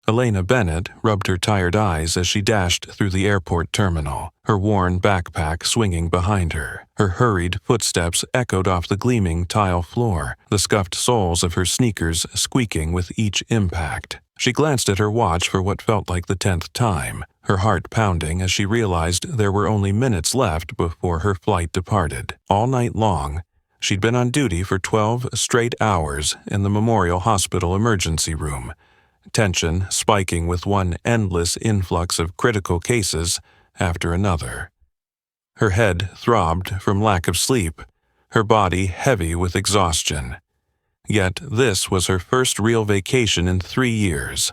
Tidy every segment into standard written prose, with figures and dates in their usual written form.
Maya Bennett rubbed her tired eyes as she dashed through the airport terminal, her worn backpack swinging behind her. Her hurried footsteps echoed off the gleaming tile floor, the scuffed soles of her sneakers squeaking with each impact. She glanced at her watch for what felt like the 10th time, her heart pounding as she realized there were only minutes left before her flight departed. All night long, she'd been on duty for 12 straight hours in the Memorial Hospital emergency room, tension spiking with one endless influx of critical cases after another. Her head throbbed from lack of sleep, her body heavy with exhaustion. Yet this was her first real vacation in 3 years,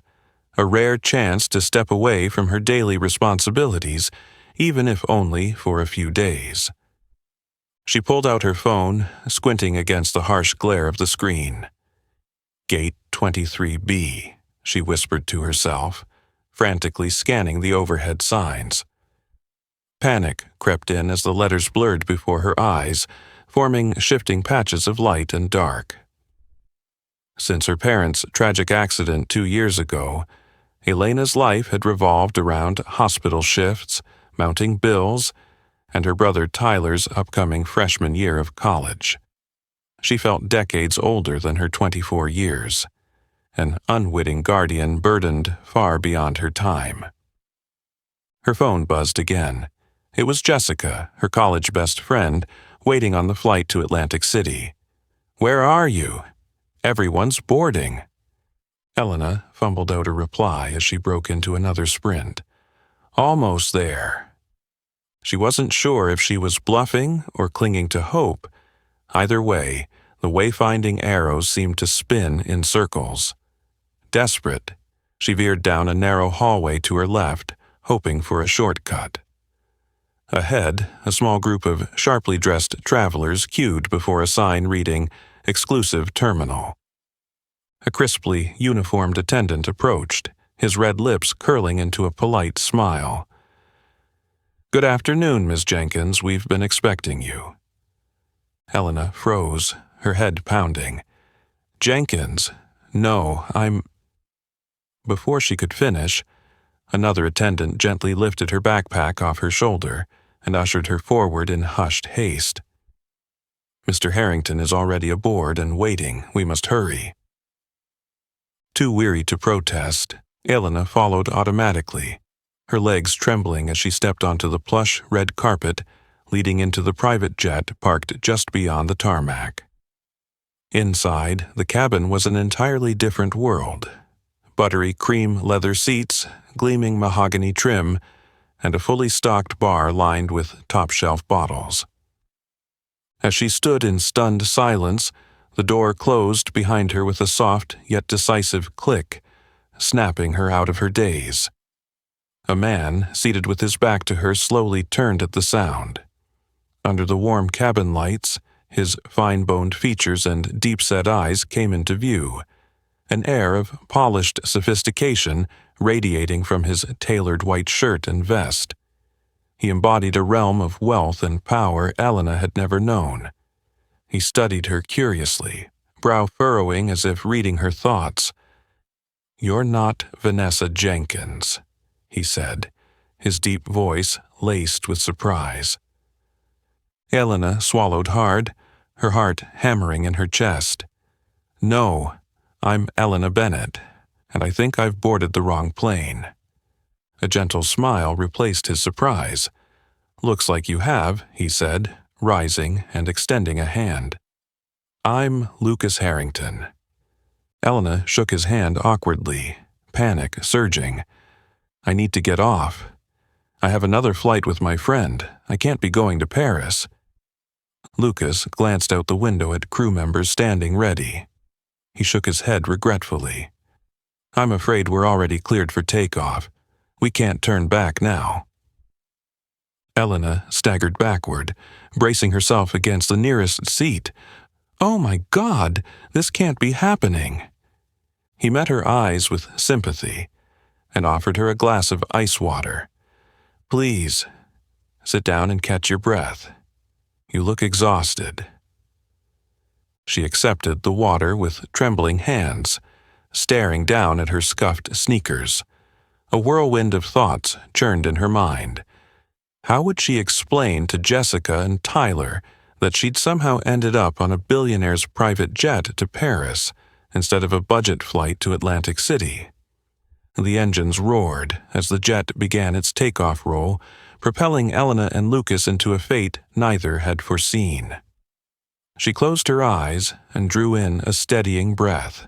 a rare chance to step away from her daily responsibilities, even if only for a few days. She pulled out her phone, squinting against the harsh glare of the screen. Gate 23B, she whispered to herself, frantically scanning the overhead signs. Panic crept in as the letters blurred before her eyes, forming shifting patches of light and dark. Since her parents' tragic accident 2 years ago, Elena's life had revolved around hospital shifts, mounting bills, and her brother Tyler's upcoming freshman year of college. She felt decades older than her 24 years, an unwitting guardian burdened far beyond her time. Her phone buzzed again. It was Jessica, her college best friend, waiting on the flight to Atlantic City. "Where are you? Everyone's boarding." Elena fumbled out a reply as she broke into another sprint. "Almost there." She wasn't sure if she was bluffing or clinging to hope. Either way, the wayfinding arrows seemed to spin in circles. Desperate, she veered down a narrow hallway to her left, hoping for a shortcut. Ahead, a small group of sharply dressed travelers queued before a sign reading "Exclusive Terminal." A crisply uniformed attendant approached, his red lips curling into a polite smile. "Good afternoon, Miss Jenkins. We've been expecting you." Helena froze, her head pounding. "Jenkins? No, I'm—" Before she could finish, another attendant gently lifted her backpack off her shoulder and ushered her forward in hushed haste. "Mr. Harrington is already aboard and waiting. We must hurry." Too weary to protest, Elena followed automatically, her legs trembling as she stepped onto the plush red carpet leading into the private jet parked just beyond the tarmac. Inside, the cabin was an entirely different world. Buttery cream leather seats, gleaming mahogany trim, and a fully stocked bar lined with top-shelf bottles. As she stood in stunned silence, the door closed behind her with a soft yet decisive click, snapping her out of her daze. A man, seated with his back to her, slowly turned at the sound. Under the warm cabin lights, his fine-boned features and deep-set eyes came into view, an air of polished sophistication radiating from his tailored white shirt and vest. He embodied a realm of wealth and power Elena had never known. He studied her curiously, brow furrowing as if reading her thoughts. "You're not Vanessa Jenkins," he said, his deep voice laced with surprise. Elena swallowed hard, her heart hammering in her chest. "No, I'm Maya Bennett, and I think I've boarded the wrong plane." A gentle smile replaced his surprise. "Looks like you have," he said, rising and extending a hand. "I'm Lucas Harrington." Elena shook his hand awkwardly, panic surging. "I need to get off. I have another flight with my friend. I can't be going to Paris." Lucas glanced out the window at crew members standing ready. He shook his head regretfully. "I'm afraid we're already cleared for takeoff. We can't turn back now." Elena staggered backward, bracing herself against the nearest seat. "Oh my God, this can't be happening." He met her eyes with sympathy and offered her a glass of ice water. "Please, sit down and catch your breath. You look exhausted." She accepted the water with trembling hands, staring down at her scuffed sneakers. A whirlwind of thoughts churned in her mind. How would she explain to Jessica and Tyler that she'd somehow ended up on a billionaire's private jet to Paris instead of a budget flight to Atlantic City? The engines roared as the jet began its takeoff roll, propelling Elena and Lucas into a fate neither had foreseen. She closed her eyes and drew in a steadying breath,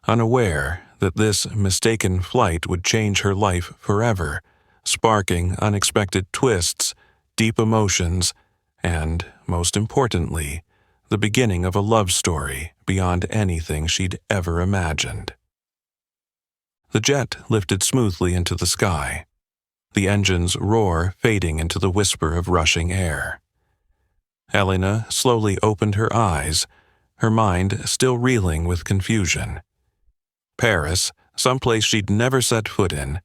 unaware that this mistaken flight would change her life forever, sparking unexpected twists, deep emotions, and, most importantly, the beginning of a love story beyond anything she'd ever imagined. The jet lifted smoothly into the sky, the engine's roar fading into the whisper of rushing air. Elena slowly opened her eyes, her mind still reeling with confusion. Paris, someplace she'd never set foot in,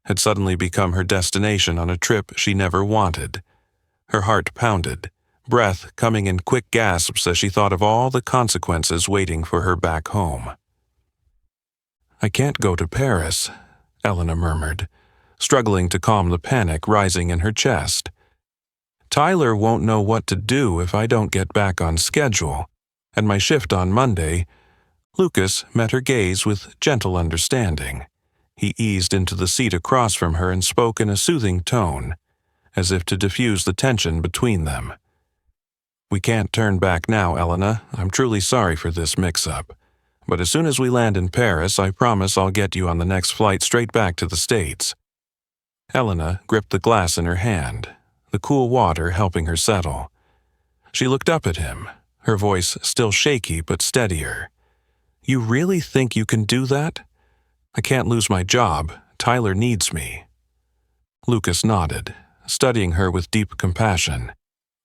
had suddenly become her destination on a trip she never wanted. Her heart pounded, breath coming in quick gasps as she thought of all the consequences waiting for her back home. "I can't go to Paris," Elena murmured, struggling to calm the panic rising in her chest. "Tyler won't know what to do if I don't get back on schedule, and my shift on Monday." Lucas met her gaze with gentle understanding. He eased into the seat across from her and spoke in a soothing tone, as if to diffuse the tension between them. "We can't turn back now, Elena. I'm truly sorry for this mix-up. But as soon as we land in Paris, I promise I'll get you on the next flight straight back to the States." Elena gripped the glass in her hand, the cool water helping her settle. She looked up at him, her voice still shaky but steadier. "You really think you can do that? I can't lose my job. Tyler needs me." Lucas nodded, studying her with deep compassion,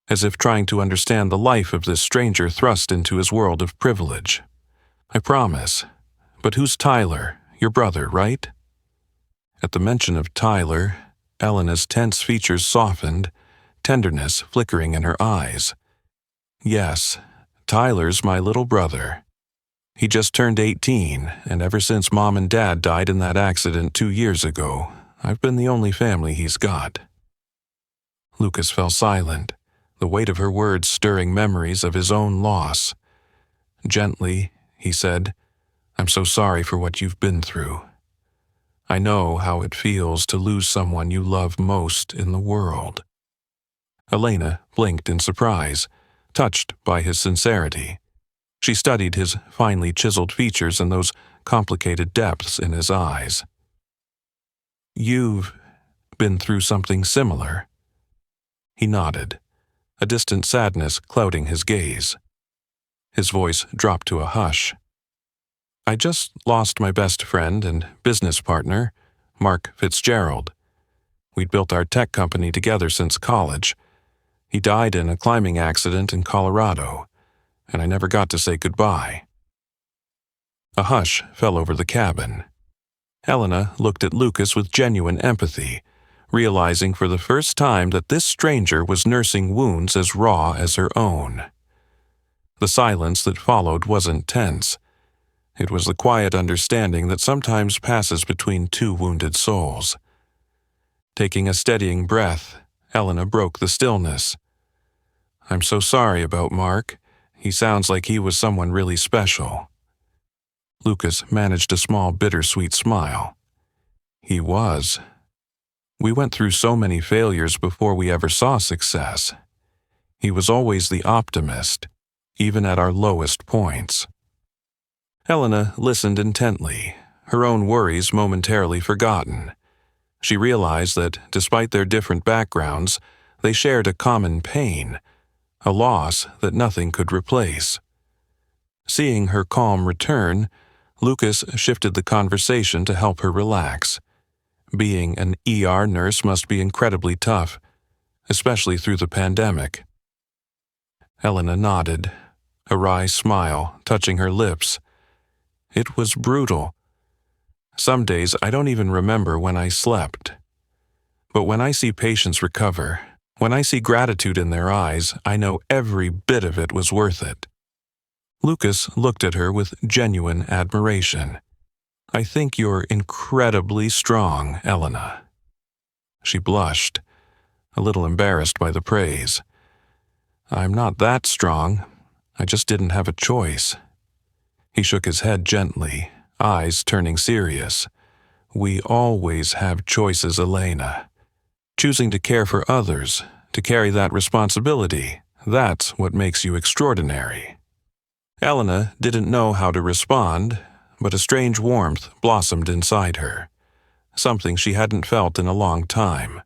as if trying to understand the life of this stranger thrust into his world of privilege. "I promise. But who's Tyler? Your brother, right?" At the mention of Tyler, Elena's tense features softened, tenderness flickering in her eyes. "Yes, Tyler's my little brother. He just turned 18, and ever since Mom and Dad died in that accident 2 years ago, I've been the only family he's got." Lucas fell silent, the weight of her words stirring memories of his own loss. Gently, he said, "I'm so sorry for what you've been through. I know how it feels to lose someone you love most in the world." Elena blinked in surprise, touched by his sincerity. She studied his finely chiseled features and those complicated depths in his eyes. "You've been through something similar?" He nodded, a distant sadness clouding his gaze. His voice dropped to a hush. "I just lost my best friend and business partner, Mark Fitzgerald. We'd built our tech company together since college. He died in a climbing accident in Colorado, and I never got to say goodbye." A hush fell over the cabin. Elena looked at Lucas with genuine empathy, realizing for the first time that this stranger was nursing wounds as raw as her own. The silence that followed wasn't tense. It was the quiet understanding that sometimes passes between two wounded souls. Taking a steadying breath, Elena broke the stillness. "I'm so sorry about Mark. He sounds like he was someone really special." Lucas managed a small bittersweet smile. "He was. We went through so many failures before we ever saw success. He was always the optimist, even at our lowest points." Elena listened intently, her own worries momentarily forgotten. She realized that, despite their different backgrounds, they shared a common pain, a loss that nothing could replace. Seeing her calm return, Lucas shifted the conversation to help her relax. Being an ER nurse must be incredibly tough, especially through the pandemic. Elena nodded, a wry smile touching her lips. "It was brutal. Some days I don't even remember when I slept. But when I see patients recover, when I see gratitude in their eyes, I know every bit of it was worth it." Lucas looked at her with genuine admiration. I think you're incredibly strong, Elena." She blushed, a little embarrassed by the praise. "I'm not that strong. I just didn't have a choice." He shook his head gently, eyes turning serious. "We always have choices, Elena. Choosing to care for others, to carry that responsibility, that's what makes you extraordinary." Elena didn't know how to respond, but a strange warmth blossomed inside her, something she hadn't felt in a long time.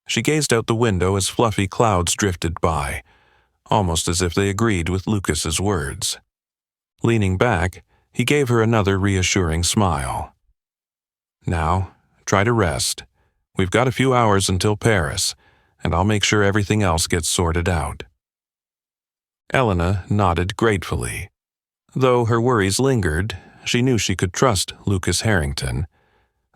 She gazed out the window as fluffy clouds drifted by, almost as if they agreed with Lucas's words. Leaning back, he gave her another reassuring smile. "Now, try to rest. We've got a few hours until Paris, and I'll make sure everything else gets sorted out." Elena nodded gratefully. Though her worries lingered, she knew she could trust Lucas Harrington,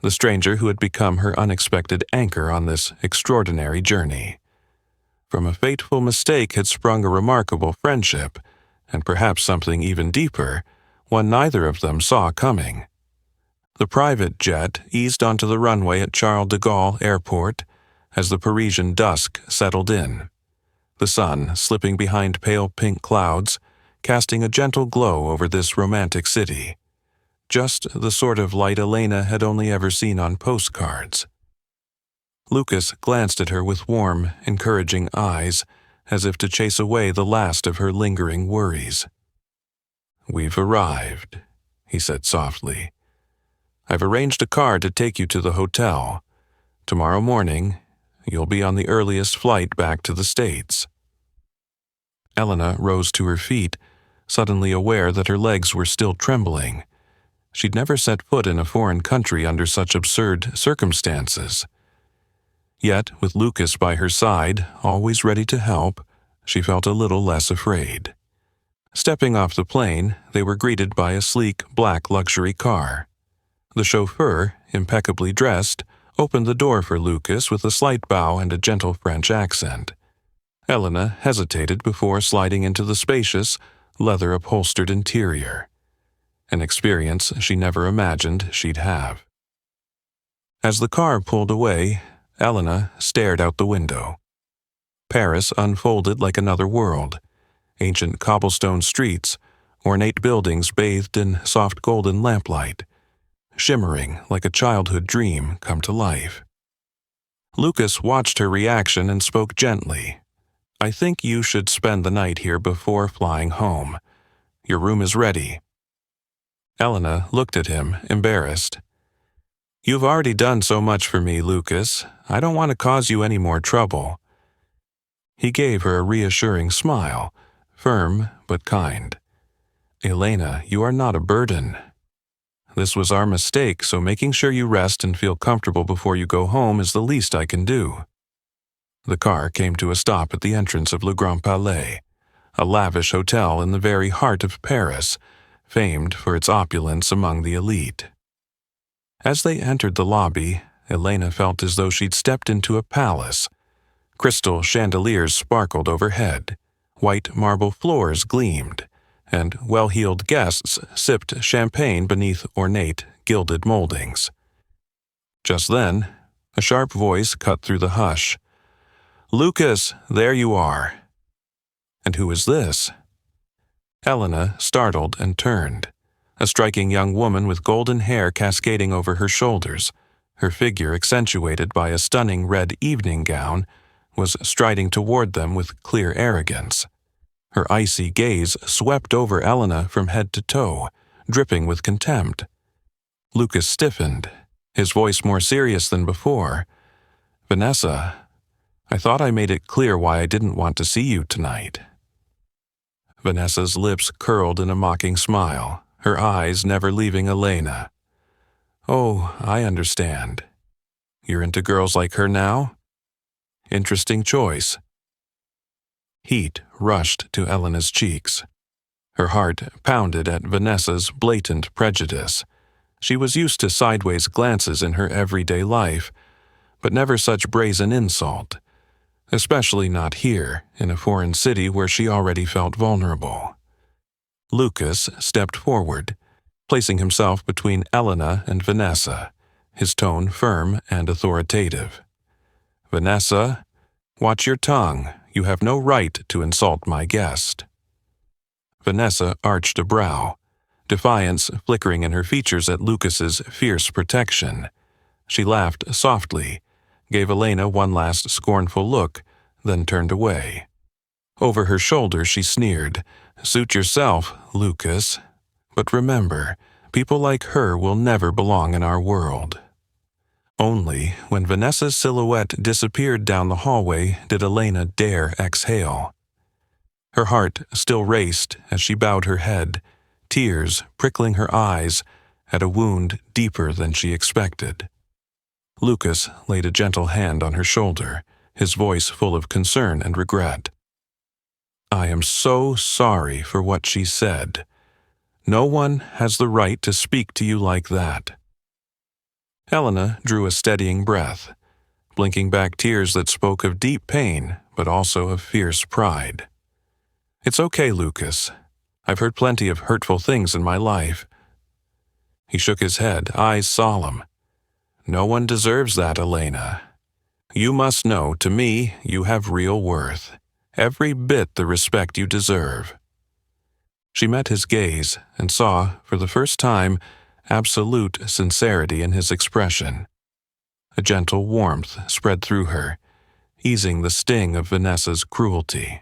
the stranger who had become her unexpected anchor on this extraordinary journey. From a fateful mistake had sprung a remarkable friendship, and perhaps something even deeper, one neither of them saw coming. The private jet eased onto the runway at Charles de Gaulle Airport as the Parisian dusk settled in, the sun slipping behind pale pink clouds, casting a gentle glow over this romantic city, just the sort of light Elena had only ever seen on postcards. Lucas glanced at her with warm, encouraging eyes, as if to chase away the last of her lingering worries. "We've arrived," he said softly. "I've arranged a car to take you to the hotel. Tomorrow morning, you'll be on the earliest flight back to the States." Elena rose to her feet, suddenly aware that her legs were still trembling. She'd never set foot in a foreign country under such absurd circumstances. Yet, with Lucas by her side, always ready to help, she felt a little less afraid. Stepping off the plane, they were greeted by a sleek black luxury car. The chauffeur, impeccably dressed, opened the door for Lucas with a slight bow and a gentle French accent. Elena hesitated before sliding into the spacious, leather-upholstered interior, an experience she never imagined she'd have. As the car pulled away, Elena stared out the window. Paris unfolded like another world, ancient cobblestone streets, ornate buildings bathed in soft golden lamplight, shimmering like a childhood dream come to life. Lucas watched her reaction and spoke gently. "I think you should spend the night here before flying home. Your room is ready." Elena looked at him, embarrassed. "You've already done so much for me, Lucas. I don't want to cause you any more trouble." He gave her a reassuring smile, firm but kind. "Elena, you are not a burden. This was our mistake, so making sure you rest and feel comfortable before you go home is the least I can do." The car came to a stop at the entrance of Le Grand Palais, a lavish hotel in the very heart of Paris, famed for its opulence among the elite. As they entered the lobby, Elena felt as though she'd stepped into a palace. Crystal chandeliers sparkled overhead, white marble floors gleamed, and well-heeled guests sipped champagne beneath ornate, gilded moldings. Just then, a sharp voice cut through the hush. "Lucas, there you are." "And who is this?" Elena startled and turned. A striking young woman with golden hair cascading over her shoulders, her figure accentuated by a stunning red evening gown, was striding toward them with clear arrogance. Her icy gaze swept over Elena from head to toe, dripping with contempt. Lucas stiffened, his voice more serious than before. "Vanessa, I thought I made it clear why I didn't want to see you tonight." Vanessa's lips curled in a mocking smile, her eyes never leaving Elena. "Oh, I understand. You're into girls like her now? Interesting choice." Heat rushed to Elena's cheeks. Her heart pounded at Vanessa's blatant prejudice. She was used to sideways glances in her everyday life, but never such brazen insult, especially not here, in a foreign city where she already felt vulnerable. Lucas stepped forward, placing himself between Elena and Vanessa, his tone firm and authoritative. "Vanessa, watch your tongue. You have no right to insult my guest." Vanessa arched a brow, defiance flickering in her features at Lucas's fierce protection. She laughed softly, gave Elena one last scornful look, then turned away. Over her shoulder she sneered, "Suit yourself, Lucas. But remember, people like her will never belong in our world." Only when Vanessa's silhouette disappeared down the hallway did Elena dare exhale. Her heart still raced as she bowed her head, tears prickling her eyes at a wound deeper than she expected. Lucas laid a gentle hand on her shoulder, his voice full of concern and regret. "I am so sorry for what she said. No one has the right to speak to you like that." Elena drew a steadying breath, blinking back tears that spoke of deep pain but also of fierce pride. "It's okay, Lucas. I've heard plenty of hurtful things in my life." He shook his head, eyes solemn. "No one deserves that, Elena. You must know, to me, you have real worth. Every bit the respect you deserve." She met his gaze and saw, for the first time, absolute sincerity in his expression. A gentle warmth spread through her, easing the sting of Vanessa's cruelty.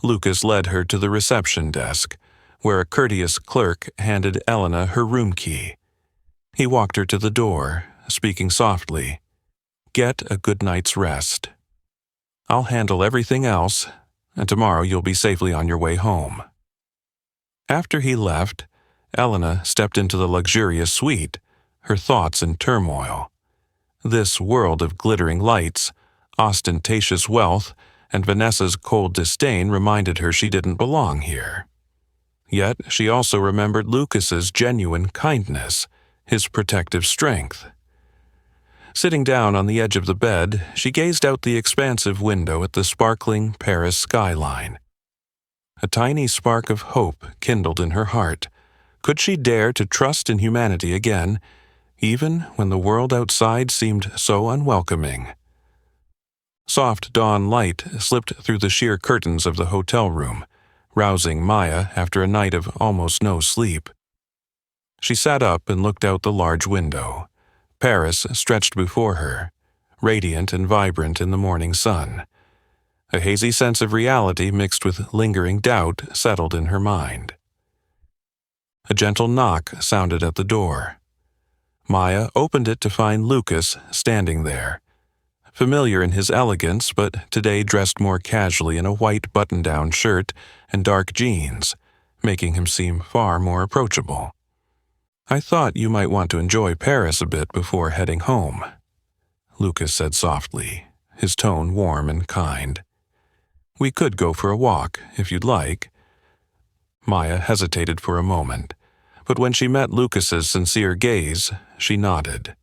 Lucas led her to the reception desk, where a courteous clerk handed Elena her room key. He walked her to the door, speaking softly, "Get a good night's rest. I'll handle everything else, and tomorrow you'll be safely on your way home." After he left, Elena stepped into the luxurious suite, her thoughts in turmoil. This world of glittering lights, ostentatious wealth, and Vanessa's cold disdain reminded her she didn't belong here. Yet she also remembered Lucas's genuine kindness, his protective strength. Sitting down on the edge of the bed, she gazed out the expansive window at the sparkling Paris skyline. A tiny spark of hope kindled in her heart. Could she dare to trust in humanity again, even when the world outside seemed so unwelcoming? Soft dawn light slipped through the sheer curtains of the hotel room, rousing Maya after a night of almost no sleep. She sat up and looked out the large window. Paris stretched before her, radiant and vibrant in the morning sun. A hazy sense of reality mixed with lingering doubt settled in her mind. A gentle knock sounded at the door. Maya opened it to find Lucas standing there, familiar in his elegance but today dressed more casually in a white button-down shirt and dark jeans, making him seem far more approachable. "I thought you might want to enjoy Paris a bit before heading home," Lucas said softly, his tone warm and kind. "We could go for a walk, if you'd like." Maya hesitated for a moment, but when she met Lucas's sincere gaze, she nodded.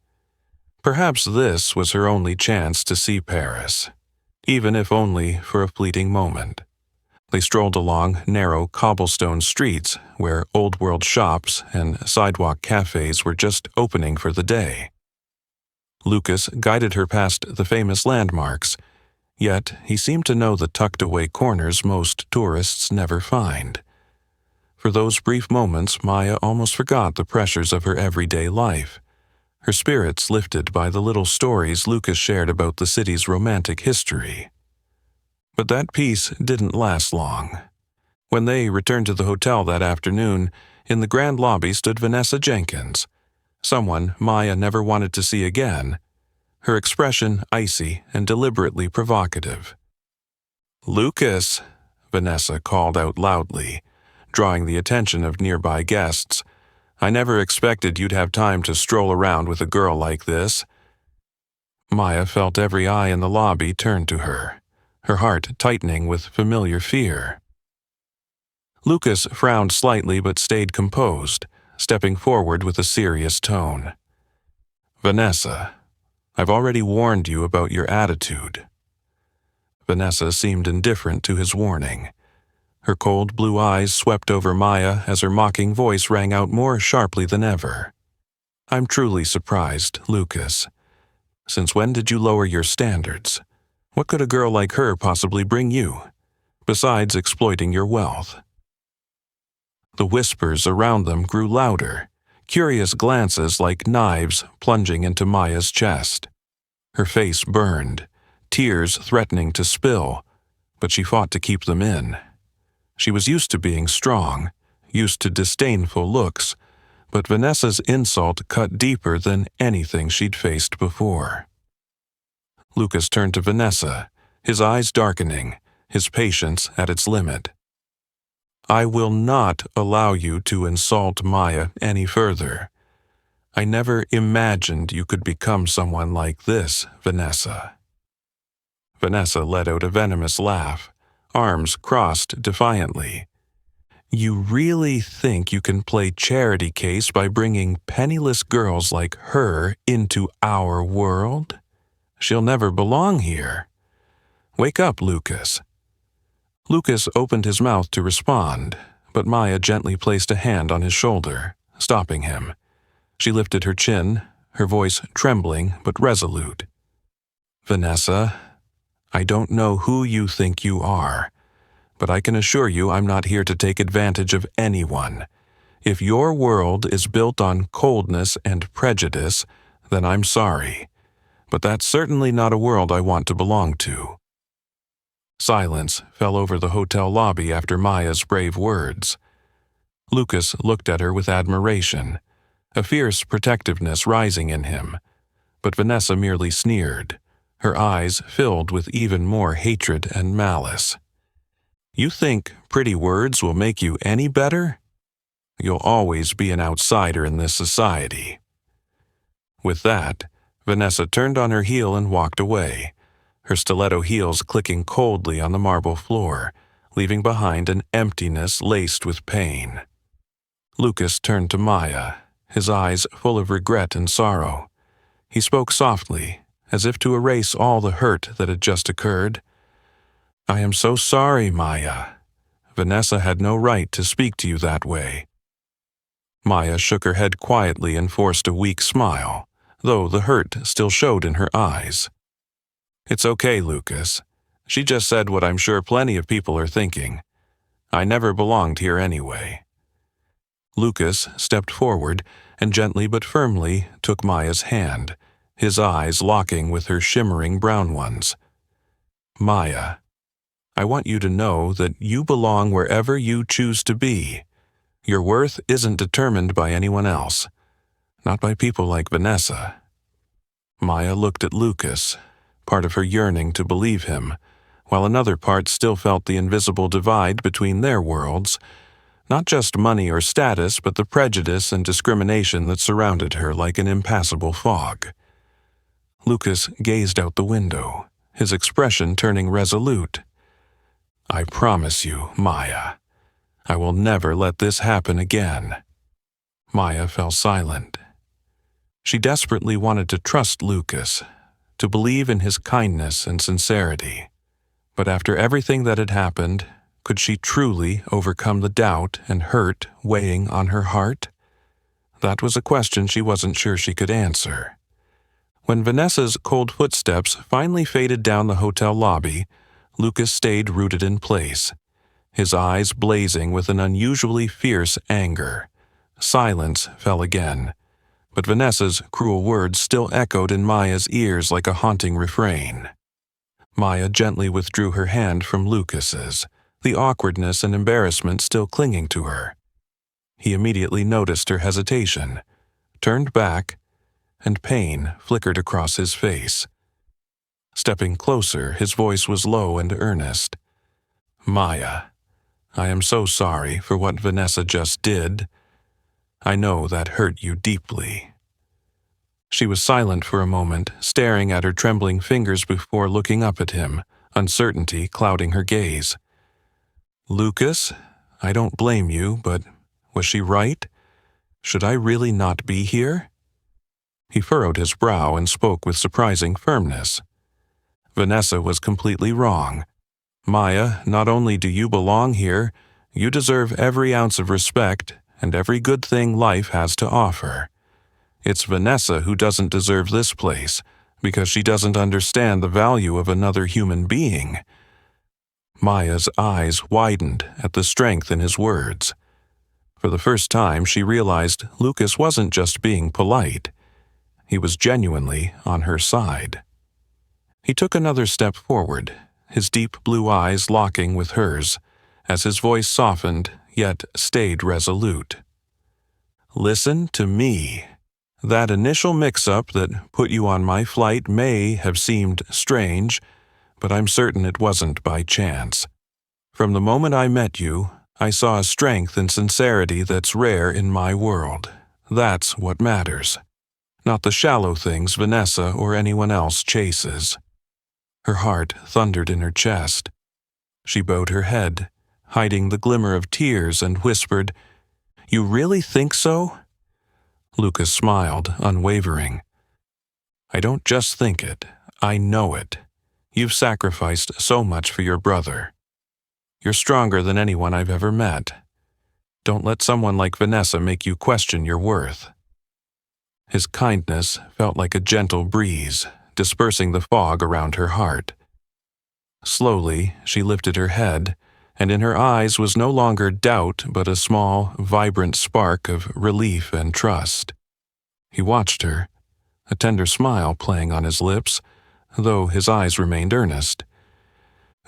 Perhaps this was her only chance to see Paris, even if only for a fleeting moment. They strolled along narrow cobblestone streets where old-world shops and sidewalk cafes were just opening for the day. Lucas guided her past the famous landmarks, yet he seemed to know the tucked-away corners most tourists never find. For those brief moments, Maya almost forgot the pressures of her everyday life, her spirits lifted by the little stories Lucas shared about the city's romantic history. But that peace didn't last long. When they returned to the hotel that afternoon, in the grand lobby stood Vanessa Jenkins, someone Maya never wanted to see again, her expression icy and deliberately provocative. "Lucas," Vanessa called out loudly, drawing the attention of nearby guests. "I never expected you'd have time to stroll around with a girl like this." Maya felt every eye in the lobby turn to her, her heart tightening with familiar fear. Lucas frowned slightly but stayed composed, stepping forward with a serious tone. "Vanessa, I've already warned you about your attitude." Vanessa seemed indifferent to his warning. Her cold blue eyes swept over Maya as her mocking voice rang out more sharply than ever. "I'm truly surprised, Lucas. Since when did you lower your standards? What could a girl like her possibly bring you, besides exploiting your wealth?" The whispers around them grew louder, curious glances like knives plunging into Maya's chest. Her face burned, tears threatening to spill, but she fought to keep them in. She was used to being strong, used to disdainful looks, but Vanessa's insult cut deeper than anything she'd faced before. Lucas turned to Vanessa, his eyes darkening, his patience at its limit. "I will not allow you to insult Maya any further. I never imagined you could become someone like this, Vanessa." Vanessa let out a venomous laugh, arms crossed defiantly. "You really think you can play charity case by bringing penniless girls like her into our world? She'll never belong here. Wake up, Lucas." Lucas opened his mouth to respond, but Maya gently placed a hand on his shoulder, stopping him. She lifted her chin, her voice trembling but resolute. "Vanessa, I don't know who you think you are, but I can assure you I'm not here to take advantage of anyone. If your world is built on coldness and prejudice, then I'm sorry, but that's certainly not a world I want to belong to." Silence fell over the hotel lobby after Maya's brave words. Lucas looked at her with admiration, a fierce protectiveness rising in him, but Vanessa merely sneered, her eyes filled with even more hatred and malice. "You think pretty words will make you any better? You'll always be an outsider in this society." With that, Vanessa turned on her heel and walked away, her stiletto heels clicking coldly on the marble floor, leaving behind an emptiness laced with pain. Lucas turned to Maya, his eyes full of regret and sorrow. He spoke softly, as if to erase all the hurt that had just occurred. "I am so sorry, Maya. Vanessa had no right to speak to you that way." Maya shook her head quietly and forced a weak smile, though the hurt still showed in her eyes. "It's okay, Lucas. She just said what I'm sure plenty of people are thinking. I never belonged here anyway." Lucas stepped forward and gently but firmly took Maya's hand, his eyes locking with her shimmering brown ones. "Maya, I want you to know that you belong wherever you choose to be. Your worth isn't determined by anyone else, not by people like Vanessa." Maya looked at Lucas, part of her yearning to believe him, while another part still felt the invisible divide between their worlds, not just money or status, but the prejudice and discrimination that surrounded her like an impassable fog. Lucas gazed out the window, his expression turning resolute. "I promise you, Maya, I will never let this happen again." Maya fell silent. She desperately wanted to trust Lucas, to believe in his kindness and sincerity. But after everything that had happened, could she truly overcome the doubt and hurt weighing on her heart? That was a question she wasn't sure she could answer. When Vanessa's cold footsteps finally faded down the hotel lobby, Lucas stayed rooted in place, his eyes blazing with an unusually fierce anger. Silence fell again, but Vanessa's cruel words still echoed in Maya's ears like a haunting refrain. Maya gently withdrew her hand from Lucas's, the awkwardness and embarrassment still clinging to her. He immediately noticed her hesitation, turned back, and pain flickered across his face. Stepping closer, his voice was low and earnest. "Maya, I am so sorry for what Vanessa just did. I know that hurt you deeply." She was silent for a moment, staring at her trembling fingers before looking up at him, uncertainty clouding her gaze. "Lucas, I don't blame you, but was she right? Should I really not be here?" He furrowed his brow and spoke with surprising firmness. "Vanessa was completely wrong. Maya, not only do you belong here, you deserve every ounce of respect and every good thing life has to offer. It's Vanessa who doesn't deserve this place because she doesn't understand the value of another human being." Maya's eyes widened at the strength in his words. For the first time, she realized Lucas wasn't just being polite. He was genuinely on her side. He took another step forward, his deep blue eyes locking with hers, as his voice softened yet stayed resolute. "Listen to me. That initial mix-up that put you on my flight may have seemed strange, but I'm certain it wasn't by chance. From the moment I met you, I saw a strength and sincerity that's rare in my world. That's what matters. Not the shallow things Vanessa or anyone else chases." Her heart thundered in her chest. She bowed her head, hiding the glimmer of tears, and whispered, "You really think so?" Lucas smiled, unwavering. "I don't just think it, I know it. You've sacrificed so much for your brother. You're stronger than anyone I've ever met. Don't let someone like Vanessa make you question your worth." His kindness felt like a gentle breeze, dispersing the fog around her heart. Slowly, she lifted her head, and in her eyes was no longer doubt but a small, vibrant spark of relief and trust. He watched her, a tender smile playing on his lips, though his eyes remained earnest.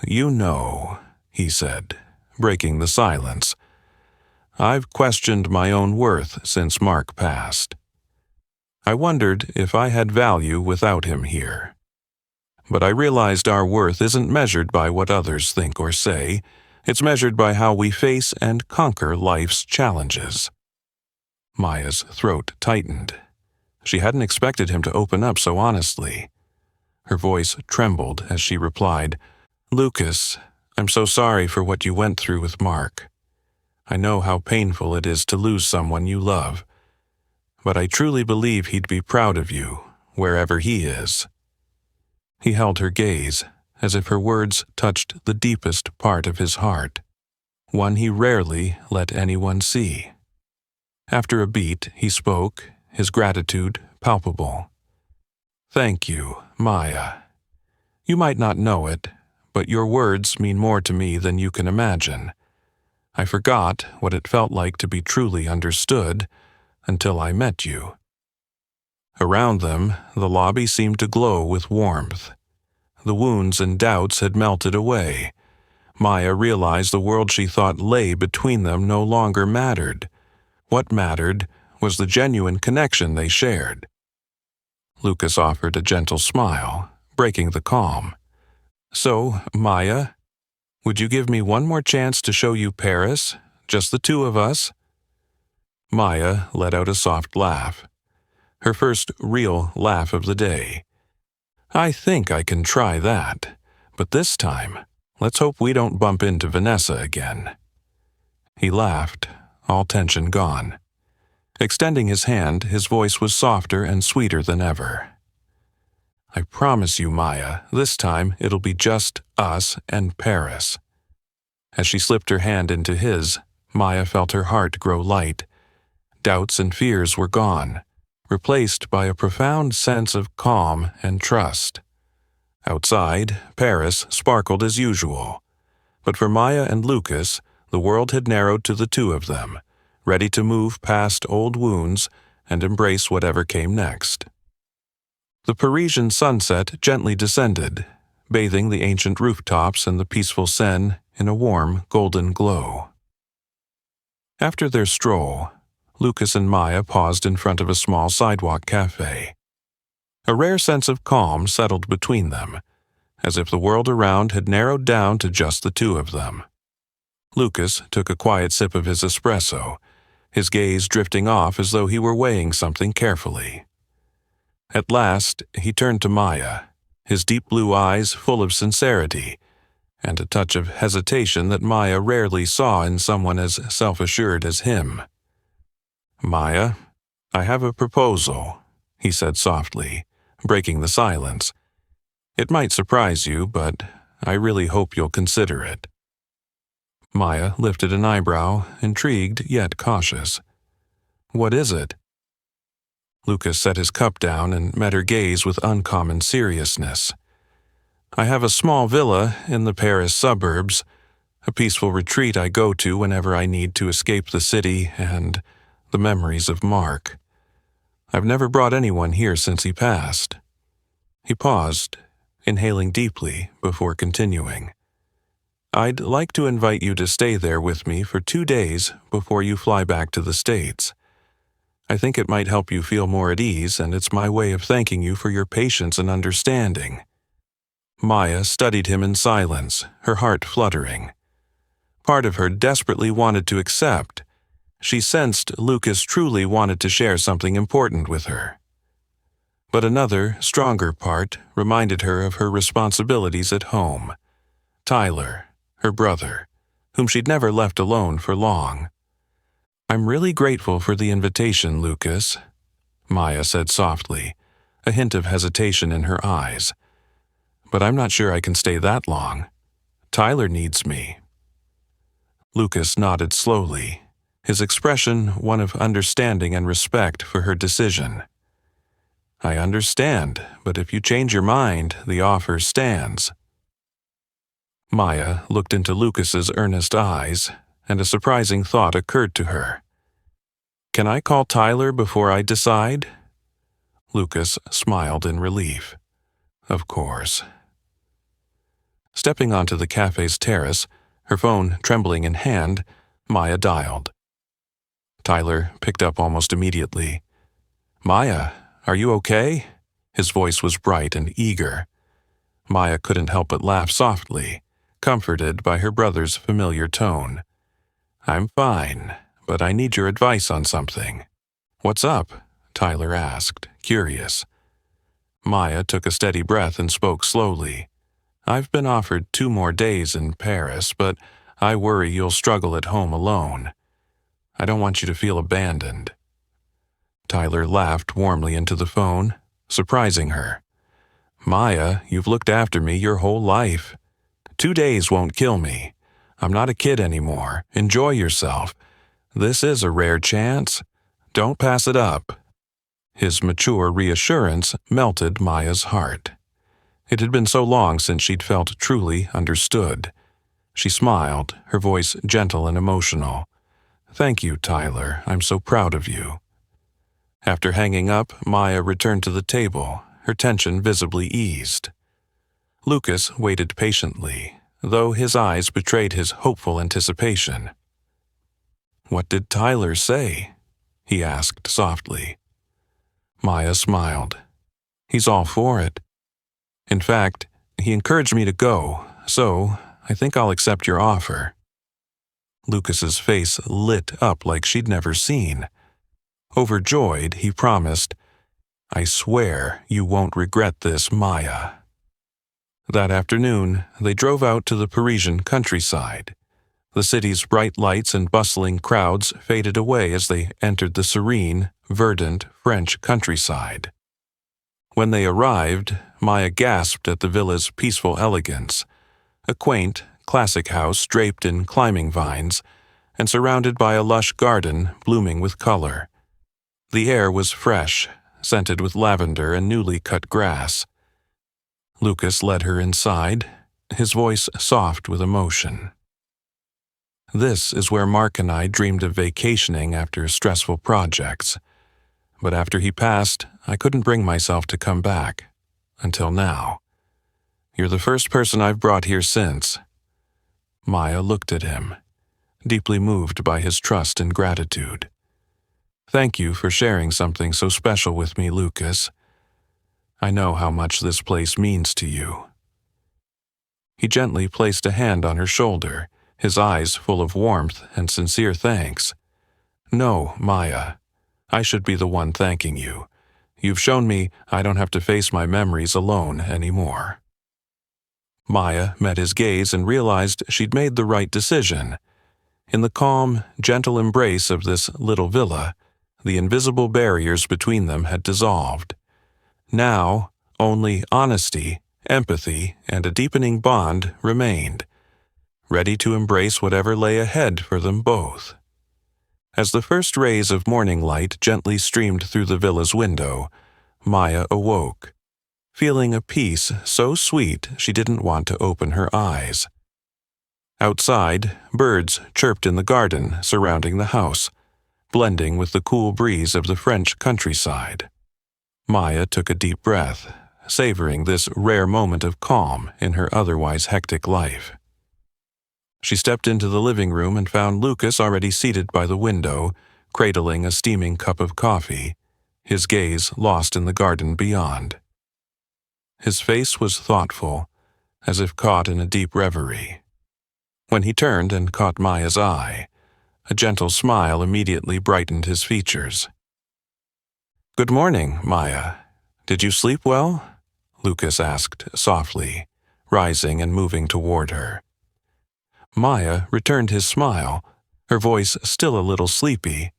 "You know," he said, breaking the silence, "I've questioned my own worth since Mark passed. I wondered if I had value without him here. But I realized our worth isn't measured by what others think or say. It's measured by how we face and conquer life's challenges." Maya's throat tightened. She hadn't expected him to open up so honestly. Her voice trembled as she replied, "Lucas, I'm so sorry for what you went through with Mark. I know how painful it is to lose someone you love. But I truly believe he'd be proud of you, wherever he is." He held her gaze, as if her words touched the deepest part of his heart, one he rarely let anyone see. After a beat, he spoke, his gratitude palpable. "Thank you, Maya. You might not know it, but your words mean more to me than you can imagine. I forgot what it felt like to be truly understood until I met you." Around them, the lobby seemed to glow with warmth. The wounds and doubts had melted away. Maya realized the world she thought lay between them no longer mattered. What mattered was the genuine connection they shared. Lucas offered a gentle smile, breaking the calm. "So, Maya, would you give me one more chance to show you Paris, just the two of us?" Maya let out a soft laugh, her first real laugh of the day. "I think I can try that, but this time, let's hope we don't bump into Vanessa again." He laughed, all tension gone. Extending his hand, his voice was softer and sweeter than ever. "I promise you, Maya, this time it'll be just us and Paris." As she slipped her hand into his, Maya felt her heart grow light. Doubts and fears were gone, replaced by a profound sense of calm and trust. Outside, Paris sparkled as usual. But for Maya and Lucas, the world had narrowed to the two of them, ready to move past old wounds and embrace whatever came next. The Parisian sunset gently descended, bathing the ancient rooftops and the peaceful Seine in a warm, golden glow. After their stroll, Lucas and Maya paused in front of a small sidewalk cafe. A rare sense of calm settled between them, as if the world around had narrowed down to just the two of them. Lucas took a quiet sip of his espresso, his gaze drifting off as though he were weighing something carefully. At last, he turned to Maya, his deep blue eyes full of sincerity, and a touch of hesitation that Maya rarely saw in someone as self-assured as him. "Maya, I have a proposal," he said softly, breaking the silence. "It might surprise you, but I really hope you'll consider it." Maya lifted an eyebrow, intrigued yet cautious. "What is it?" Lucas set his cup down and met her gaze with uncommon seriousness. "I have a small villa in the Paris suburbs, a peaceful retreat I go to whenever I need to escape the city and the memories of Mark. I've never brought anyone here since he passed." He paused, inhaling deeply before continuing. "I'd like to invite you to stay there with me for 2 days before you fly back to the States. I think it might help you feel more at ease, and it's my way of thanking you for your patience and understanding." Maya studied him in silence, her heart fluttering. Part of her desperately wanted to accept. She sensed Lucas truly wanted to share something important with her. But another, stronger part reminded her of her responsibilities at home. Tyler, her brother, whom she'd never left alone for long. "I'm really grateful for the invitation, Lucas," Maya said softly, a hint of hesitation in her eyes. "But I'm not sure I can stay that long. Tyler needs me." Lucas nodded slowly, his expression one of understanding and respect for her decision. "I understand, but if you change your mind, the offer stands." Maya looked into Lucas's earnest eyes, and a surprising thought occurred to her. "Can I call Tyler before I decide?" Lucas smiled in relief. "Of course." Stepping onto the cafe's terrace, her phone trembling in hand, Maya dialed. Tyler picked up almost immediately. "Maya, are you okay?" His voice was bright and eager. Maya couldn't help but laugh softly, comforted by her brother's familiar tone. "I'm fine, but I need your advice on something." "What's up?" Tyler asked, curious. Maya took a steady breath and spoke slowly. "I've been offered 2 more days in Paris, but I worry you'll struggle at home alone. I don't want you to feel abandoned." Tyler laughed warmly into the phone, surprising her. "Maya, you've looked after me your whole life. 2 days won't kill me. I'm not a kid anymore. Enjoy yourself. This is a rare chance. Don't pass it up." His mature reassurance melted Maya's heart. It had been so long since she'd felt truly understood. She smiled, her voice gentle and emotional. "Thank you, Tyler. I'm so proud of you." After hanging up, Maya returned to the table, her tension visibly eased. Lucas waited patiently, though his eyes betrayed his hopeful anticipation. "What did Tyler say?" he asked softly. Maya smiled. "He's all for it. In fact, he encouraged me to go, so I think I'll accept your offer." Lucas's face lit up like she'd never seen. Overjoyed, he promised, "I swear you won't regret this, Maya." That afternoon, they drove out to the Parisian countryside. The city's bright lights and bustling crowds faded away as they entered the serene, verdant French countryside. When they arrived, Maya gasped at the villa's peaceful elegance. A quaint, classic house draped in climbing vines and surrounded by a lush garden blooming with color. The air was fresh, scented with lavender and newly cut grass. Lucas led her inside, his voice soft with emotion. "This is where Mark and I dreamed of vacationing after stressful projects. But after he passed, I couldn't bring myself to come back. Until now. You're the first person I've brought here since." Maya looked at him, deeply moved by his trust and gratitude. "Thank you for sharing something so special with me, Lucas. I know how much this place means to you." He gently placed a hand on her shoulder, his eyes full of warmth and sincere thanks. "No, Maya. I should be the one thanking you. You've shown me I don't have to face my memories alone anymore." Maya met his gaze and realized she'd made the right decision. In the calm, gentle embrace of this little villa, the invisible barriers between them had dissolved. Now, only honesty empathy, and a deepening bond remained, ready to embrace whatever lay ahead for them both. As the first rays of morning light gently streamed through the villa's window, Maya awoke, feeling a peace so sweet she didn't want to open her eyes. Outside, birds chirped in the garden surrounding the house, blending with the cool breeze of the French countryside. Maya took a deep breath, savoring this rare moment of calm in her otherwise hectic life. She stepped into the living room and found Lucas already seated by the window, cradling a steaming cup of coffee, his gaze lost in the garden beyond. His face was thoughtful, as if caught in a deep reverie. When he turned and caught Maya's eye, a gentle smile immediately brightened his features. "Good morning, Maya. Did you sleep well?" Lucas asked softly, rising and moving toward her. Maya returned his smile, her voice still a little sleepy.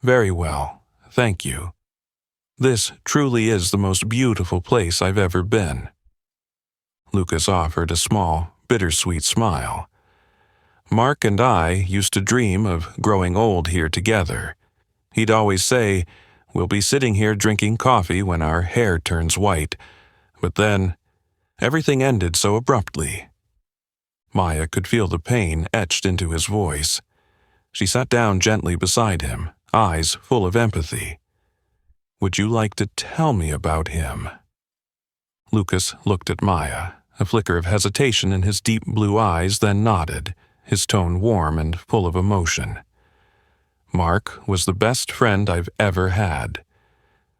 "Very well, thank you. This truly is the most beautiful place I've ever been." Lucas offered a small, bittersweet smile. "Mark and I used to dream of growing old here together. He'd always say, 'We'll be sitting here drinking coffee when our hair turns white,' but then everything ended so abruptly." Maya could feel the pain etched into his voice. She sat down gently beside him, eyes full of empathy. "Would you like to tell me about him?" Lucas looked at Maya, a flicker of hesitation in his deep blue eyes, then nodded, his tone warm and full of emotion. "Mark was the best friend I've ever had.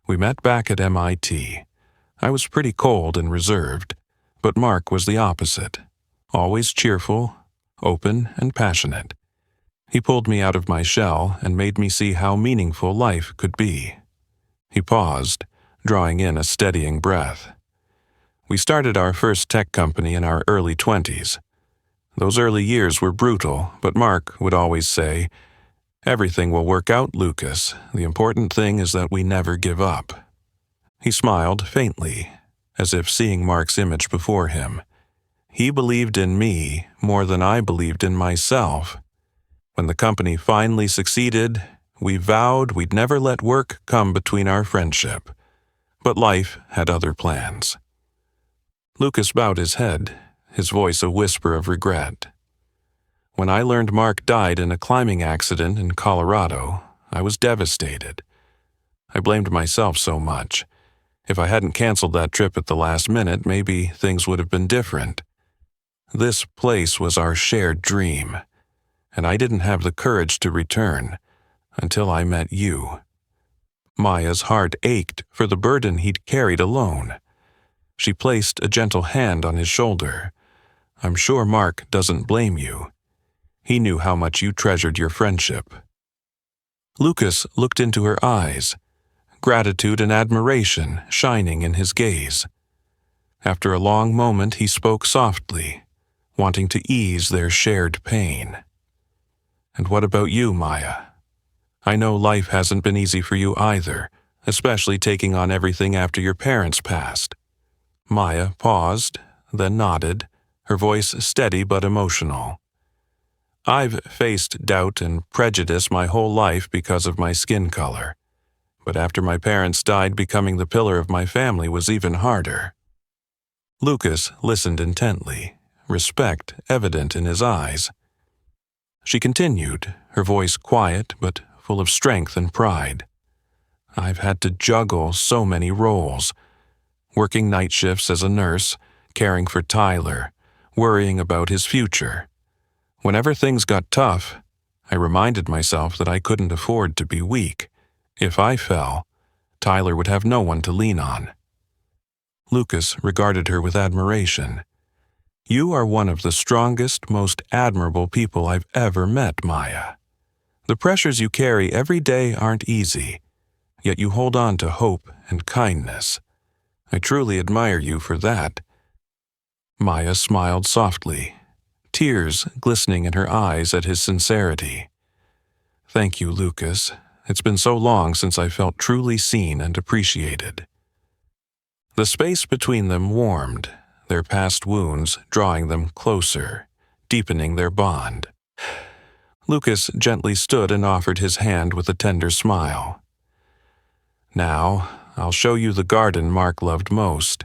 We met back at MIT. I was pretty cold and reserved, but Mark was the opposite. Always cheerful, open, and passionate. He pulled me out of my shell and made me see how meaningful life could be." He paused, drawing in a steadying breath. "We started our first tech company in our early 20s. Those early years were brutal, but Mark would always say, 'Everything will work out, Lucas. The important thing is that we never give up.'" He smiled faintly, as if seeing Mark's image before him. "He believed in me more than I believed in myself. When the company finally succeeded, we vowed we'd never let work come between our friendship. But life had other plans." Lucas bowed his head, his voice a whisper of regret. "When I learned Mark died in a climbing accident in Colorado, I was devastated. I blamed myself so much. If I hadn't canceled that trip at the last minute, maybe things would have been different. This place was our shared dream, and I didn't have the courage to return until I met you." Maya's heart ached for the burden he'd carried alone. She placed a gentle hand on his shoulder. "I'm sure Mark doesn't blame you. He knew how much you treasured your friendship." Lucas looked into her eyes, gratitude and admiration shining in his gaze. After a long moment, he spoke softly, wanting to ease their shared pain. "And what about you, Maya? I know life hasn't been easy for you either, especially taking on everything after your parents passed." Maya paused, then nodded, her voice steady but emotional. "I've faced doubt and prejudice my whole life because of my skin color. But after my parents died, becoming the pillar of my family was even harder." Lucas listened intently, respect evident in his eyes. She continued, her voice quiet but full of strength and pride. "I've had to juggle so many roles. Working night shifts as a nurse, caring for Tyler, worrying about his future. Whenever things got tough, I reminded myself that I couldn't afford to be weak. If I fell, Tyler would have no one to lean on." Lucas regarded her with admiration. "You are one of the strongest, most admirable people I've ever met, Maya. The pressures you carry every day aren't easy, yet you hold on to hope and kindness. I truly admire you for that." Maya smiled softly, tears glistening in her eyes at his sincerity. "Thank you, Lucas. It's been so long since I felt truly seen and appreciated." The space between them warmed, their past wounds drawing them closer, deepening their bond. Lucas gently stood and offered his hand with a tender smile. "Now, I'll show you the garden Mark loved most.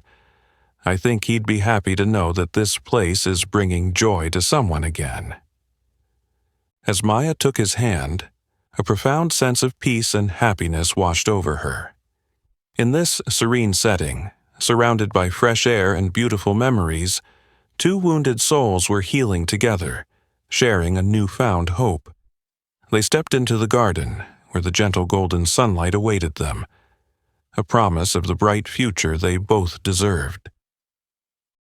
I think he'd be happy to know that this place is bringing joy to someone again." As Maya took his hand, a profound sense of peace and happiness washed over her. In this serene setting, surrounded by fresh air and beautiful memories, two wounded souls were healing together, sharing a newfound hope. They stepped into the garden, where the gentle golden sunlight awaited them, a promise of the bright future they both deserved.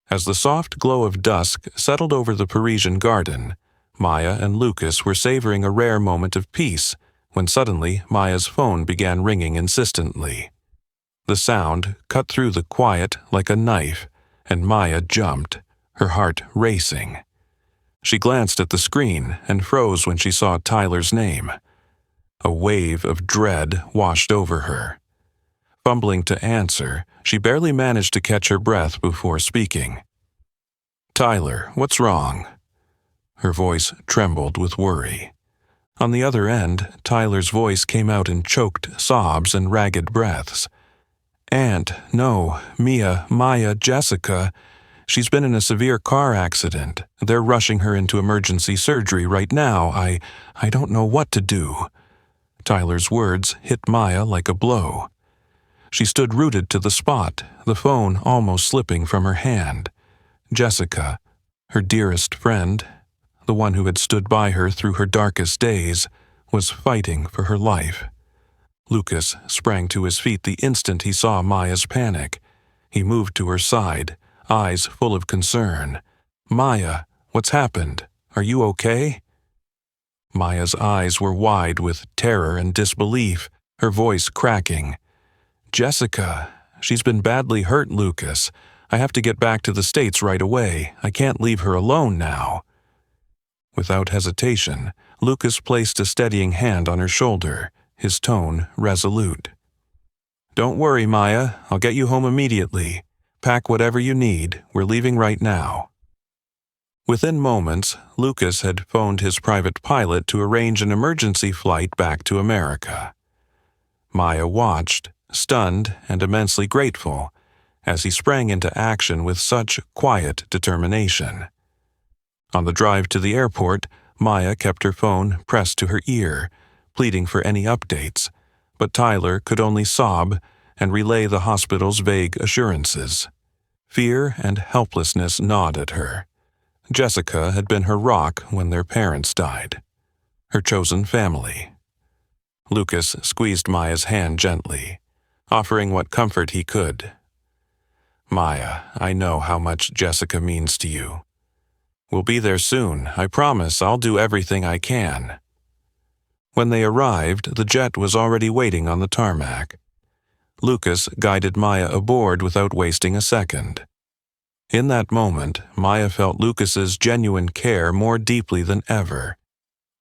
As the soft glow of dusk settled over the Parisian garden, Maya and Lucas were savoring a rare moment of peace when suddenly Maya's phone began ringing insistently. The sound cut through the quiet like a knife, and Maya jumped, her heart racing. She glanced at the screen and froze when she saw Tyler's name. A wave of dread washed over her. Fumbling to answer, she barely managed to catch her breath before speaking. "Tyler, what's wrong?" Her voice trembled with worry. On the other end, Tyler's voice came out in choked sobs and ragged breaths. "Aunt, no, Maya, Jessica. She's been in a severe car accident. They're rushing her into emergency surgery right now. I don't know what to do." Tyler's words hit Maya like a blow. She stood rooted to the spot, the phone almost slipping from her hand. Jessica, her dearest friend, the one who had stood by her through her darkest days, was fighting for her life. Lucas sprang to his feet the instant he saw Maya's panic. He moved to her side, eyes full of concern. "Maya, what's happened? Are you okay?" Maya's eyes were wide with terror and disbelief, her voice cracking. "Jessica, she's been badly hurt, Lucas. I have to get back to the States right away. I can't leave her alone now." Without hesitation, Lucas placed a steadying hand on her shoulder, his tone resolute. "Don't worry, Maya. I'll get you home immediately. Pack whatever you need. We're leaving right now." Within moments, Lucas had phoned his private pilot to arrange an emergency flight back to America. Maya watched, stunned and immensely grateful, as he sprang into action with such quiet determination. On the drive to the airport, Maya kept her phone pressed to her ear, pleading for any updates, but Tyler could only sob and relay the hospital's vague assurances. Fear and helplessness gnawed at her. Jessica had been her rock when their parents died, her chosen family. Lucas squeezed Maya's hand gently, offering what comfort he could. "Maya, I know how much Jessica means to you. We'll be there soon. I promise I'll do everything I can." When they arrived, the jet was already waiting on the tarmac. Lucas guided Maya aboard without wasting a second. In that moment, Maya felt Lucas's genuine care more deeply than ever.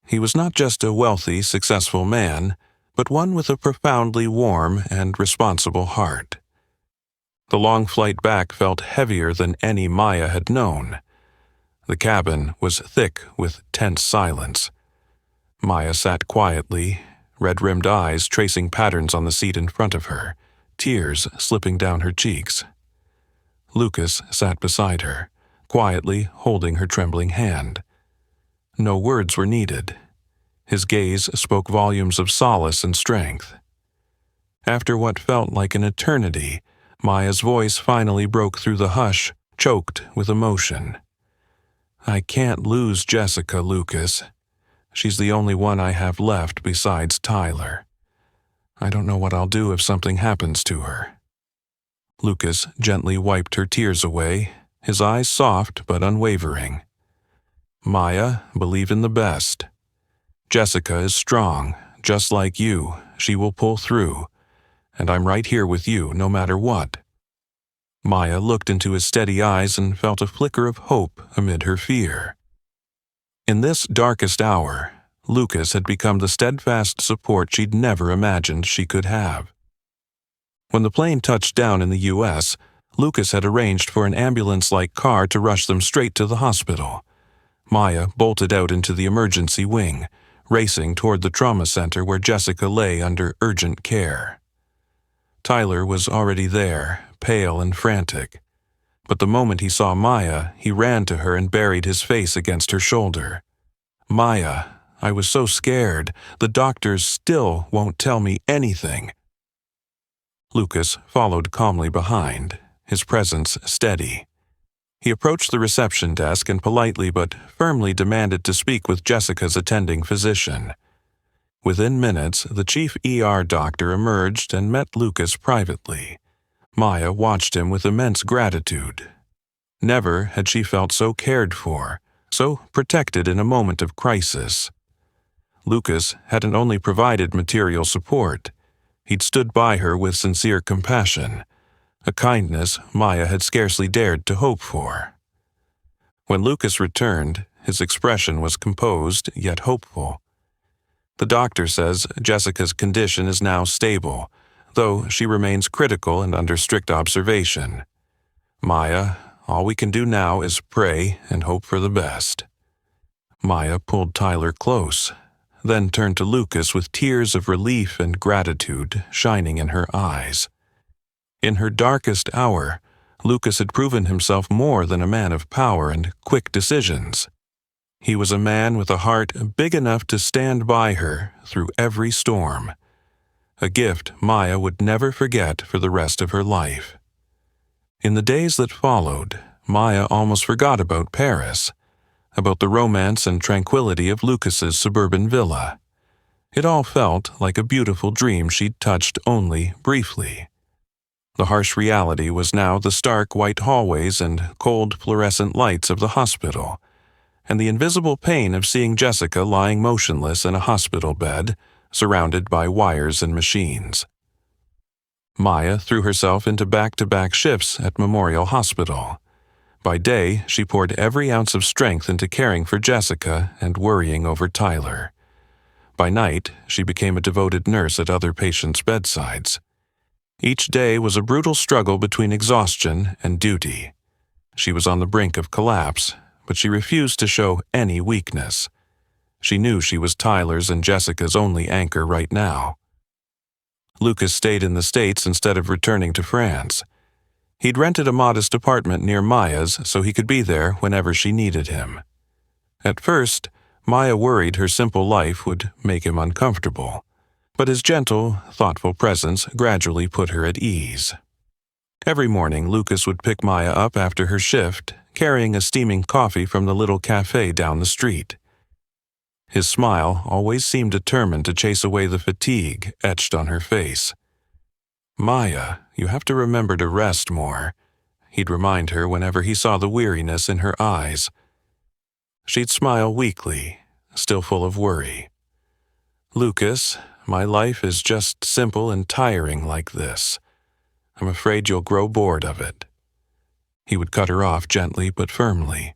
He was not just a wealthy, successful man, but one with a profoundly warm and responsible heart. The long flight back felt heavier than any Maya had known. The cabin was thick with tense silence. Maya sat quietly, red-rimmed eyes tracing patterns on the seat in front of her, tears slipping down her cheeks. Lucas sat beside her, quietly holding her trembling hand. No words were needed. His gaze spoke volumes of solace and strength. After what felt like an eternity, Maya's voice finally broke through the hush, choked with emotion. "I can't lose Jessica, Lucas. She's the only one I have left besides Tyler. I don't know what I'll do if something happens to her." Lucas gently wiped her tears away, his eyes soft but unwavering. "Maya, believe in the best. Jessica is strong, just like you. She will pull through, and I'm right here with you no matter what." Maya looked into his steady eyes and felt a flicker of hope amid her fear. In this darkest hour, Lucas had become the steadfast support she'd never imagined she could have. When the plane touched down in the U.S., Lucas had arranged for an ambulance-like car to rush them straight to the hospital. Maya bolted out into the emergency wing, racing toward the trauma center where Jessica lay under urgent care. Tyler was already there, pale and frantic. But the moment he saw Maya, he ran to her and buried his face against her shoulder. "Maya, I was so scared. The doctors still won't tell me anything." Lucas followed calmly behind, his presence steady. He approached the reception desk and politely but firmly demanded to speak with Jessica's attending physician. Within minutes, the chief ER doctor emerged and met Lucas privately. Maya watched him with immense gratitude. Never had she felt so cared for, so protected in a moment of crisis. Lucas hadn't only provided material support, he'd stood by her with sincere compassion, a kindness Maya had scarcely dared to hope for. When Lucas returned, his expression was composed yet hopeful. "The doctor says Jessica's condition is now stable, though she remains critical and under strict observation. Maya, all we can do now is pray and hope for the best." Maya pulled Tyler close, then turned to Lucas with tears of relief and gratitude shining in her eyes. In her darkest hour, Lucas had proven himself more than a man of power and quick decisions. He was a man with a heart big enough to stand by her through every storm, a gift Maya would never forget for the rest of her life. In the days that followed, Maya almost forgot about Paris, about the romance and tranquility of Lucas's suburban villa. It all felt like a beautiful dream she'd touched only briefly. The harsh reality was now the stark white hallways and cold fluorescent lights of the hospital, and the invisible pain of seeing Jessica lying motionless in a hospital bed, surrounded by wires and machines. Maya threw herself into back-to-back shifts at Memorial Hospital. By day, she poured every ounce of strength into caring for Jessica and worrying over Tyler. By night, she became a devoted nurse at other patients' bedsides. Each day was a brutal struggle between exhaustion and duty. She was on the brink of collapse, but she refused to show any weakness. She knew she was Tyler's and Jessica's only anchor right now. Lucas stayed in the States instead of returning to France. He'd rented a modest apartment near Maya's so he could be there whenever she needed him. At first, Maya worried her simple life would make him uncomfortable, but his gentle, thoughtful presence gradually put her at ease. Every morning, Lucas would pick Maya up after her shift, carrying a steaming coffee from the little cafe down the street. His smile always seemed determined to chase away the fatigue etched on her face. "Maya, you have to remember to rest more," he'd remind her whenever he saw the weariness in her eyes. She'd smile weakly, still full of worry. "Lucas, my life is just simple and tiring like this. I'm afraid you'll grow bored of it." He would cut her off gently but firmly.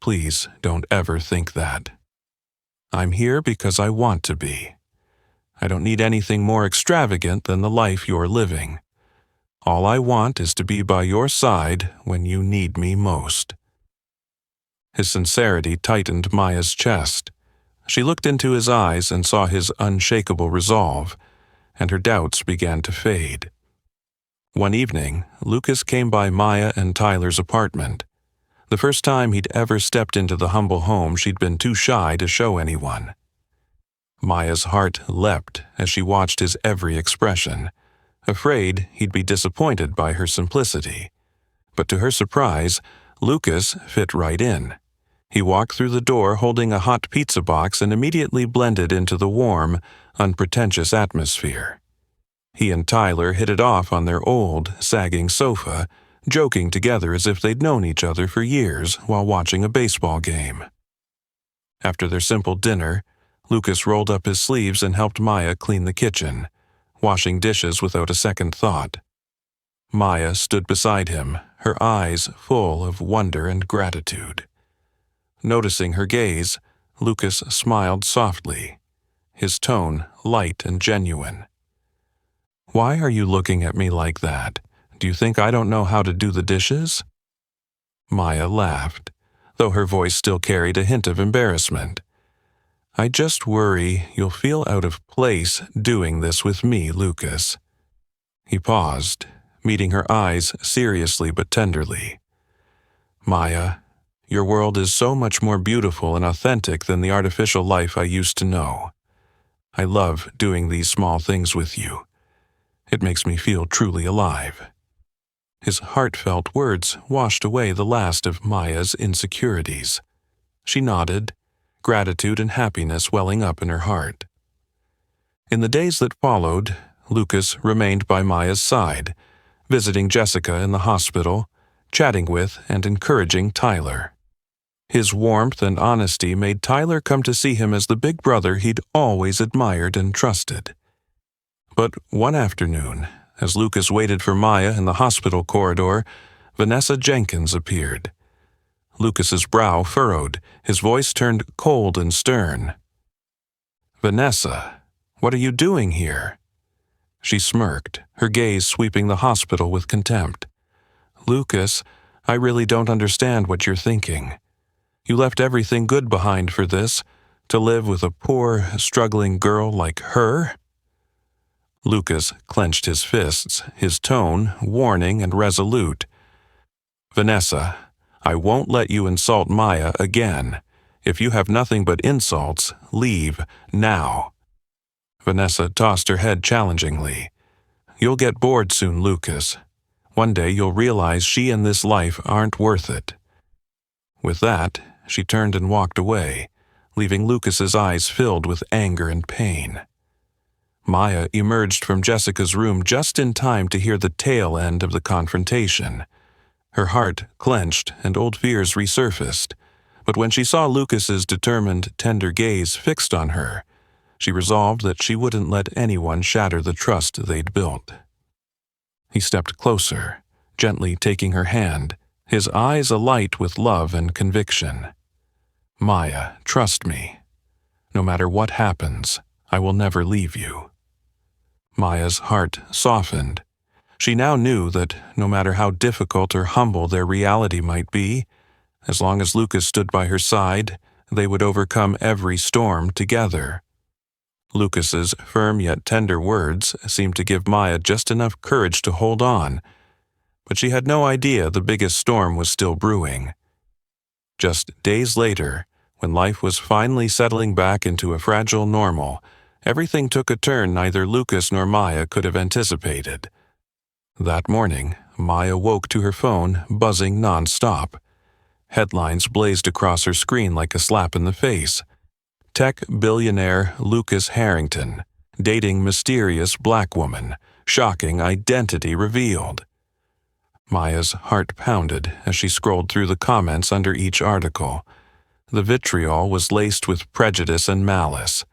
"Please don't ever think that. I'm here because I want to be. I don't need anything more extravagant than the life you're living. All I want is to be by your side when you need me most." His sincerity tightened Maya's chest. She looked into his eyes and saw his unshakable resolve, and her doubts began to fade. One evening, Lucas came by Maya and Tyler's apartment. The first time he'd ever stepped into the humble home she'd been too shy to show anyone. Maya's heart leapt as she watched his every expression, afraid he'd be disappointed by her simplicity. But to her surprise, Lucas fit right in. He walked through the door holding a hot pizza box and immediately blended into the warm, unpretentious atmosphere. He and Tyler hit it off on their old, sagging sofa, joking together as if they'd known each other for years while watching a baseball game. After their simple dinner, Lucas rolled up his sleeves and helped Maya clean the kitchen, washing dishes without a second thought. Maya stood beside him, her eyes full of wonder and gratitude. Noticing her gaze, Lucas smiled softly, his tone light and genuine. "Why are you looking at me like that? Do you think I don't know how to do the dishes?" Maya laughed, though her voice still carried a hint of embarrassment. "I just worry you'll feel out of place doing this with me, Lucas." He paused, meeting her eyes seriously but tenderly. "Maya, your world is so much more beautiful and authentic than the artificial life I used to know. I love doing these small things with you. It makes me feel truly alive." His heartfelt words washed away the last of Maya's insecurities. She nodded, gratitude and happiness welling up in her heart. In the days that followed, Lucas remained by Maya's side, visiting Jessica in the hospital, chatting with and encouraging Tyler. His warmth and honesty made Tyler come to see him as the big brother he'd always admired and trusted. But one afternoon, as Lucas waited for Maya in the hospital corridor, Vanessa Jenkins appeared. Lucas's brow furrowed, his voice turned cold and stern. "Vanessa, what are you doing here?" She smirked, her gaze sweeping the hospital with contempt. "Lucas, I really don't understand what you're thinking. You left everything good behind for this, to live with a poor, struggling girl like her?" Lucas clenched his fists, his tone warning and resolute. "Vanessa, I won't let you insult Maya again. If you have nothing but insults, leave now." Vanessa tossed her head challengingly. "You'll get bored soon, Lucas. One day you'll realize she and this life aren't worth it." With that, she turned and walked away, leaving Lucas's eyes filled with anger and pain. Maya emerged from Jessica's room just in time to hear the tail end of the confrontation. Her heart clenched and old fears resurfaced, but when she saw Lucas's determined, tender gaze fixed on her, she resolved that she wouldn't let anyone shatter the trust they'd built. He stepped closer, gently taking her hand, his eyes alight with love and conviction. "Maya, trust me. No matter what happens, I will never leave you." Maya's heart softened. She now knew that no matter how difficult or humble their reality might be, as long as Lucas stood by her side, they would overcome every storm together. Lucas's firm yet tender words seemed to give Maya just enough courage to hold on, but she had no idea the biggest storm was still brewing. Just days later, when life was finally settling back into a fragile normal, everything took a turn neither Lucas nor Maya could have anticipated. That morning, Maya woke to her phone buzzing non-stop. Headlines blazed across her screen like a slap in the face. Tech billionaire Lucas Harrington, dating mysterious black woman, shocking identity revealed. Maya's heart pounded as she scrolled through the comments under each article. The vitriol was laced with prejudice and malice.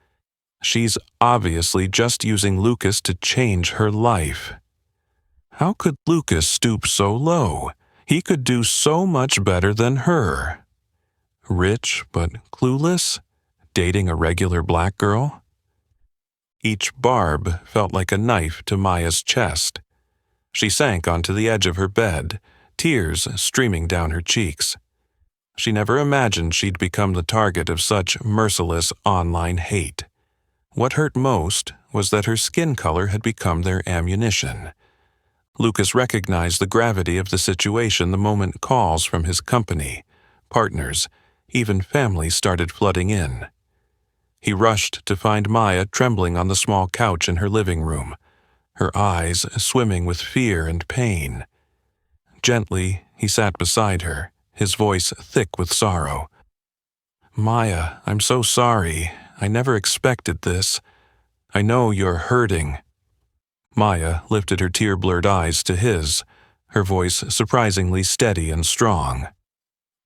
She's obviously just using Lucas to change her life. How could Lucas stoop so low? He could do so much better than her. Rich but clueless? Dating a regular black girl? Each barb felt like a knife to Maya's chest. She sank onto the edge of her bed, tears streaming down her cheeks. She never imagined she'd become the target of such merciless online hate. What hurt most was that her skin color had become their ammunition. Lucas recognized the gravity of the situation the moment calls from his company, partners, even family started flooding in. He rushed to find Maya trembling on the small couch in her living room, her eyes swimming with fear and pain. Gently, he sat beside her, his voice thick with sorrow. "Maya, I'm so sorry. I never expected this. I know you're hurting." Maya lifted her tear-blurred eyes to his, her voice surprisingly steady and strong.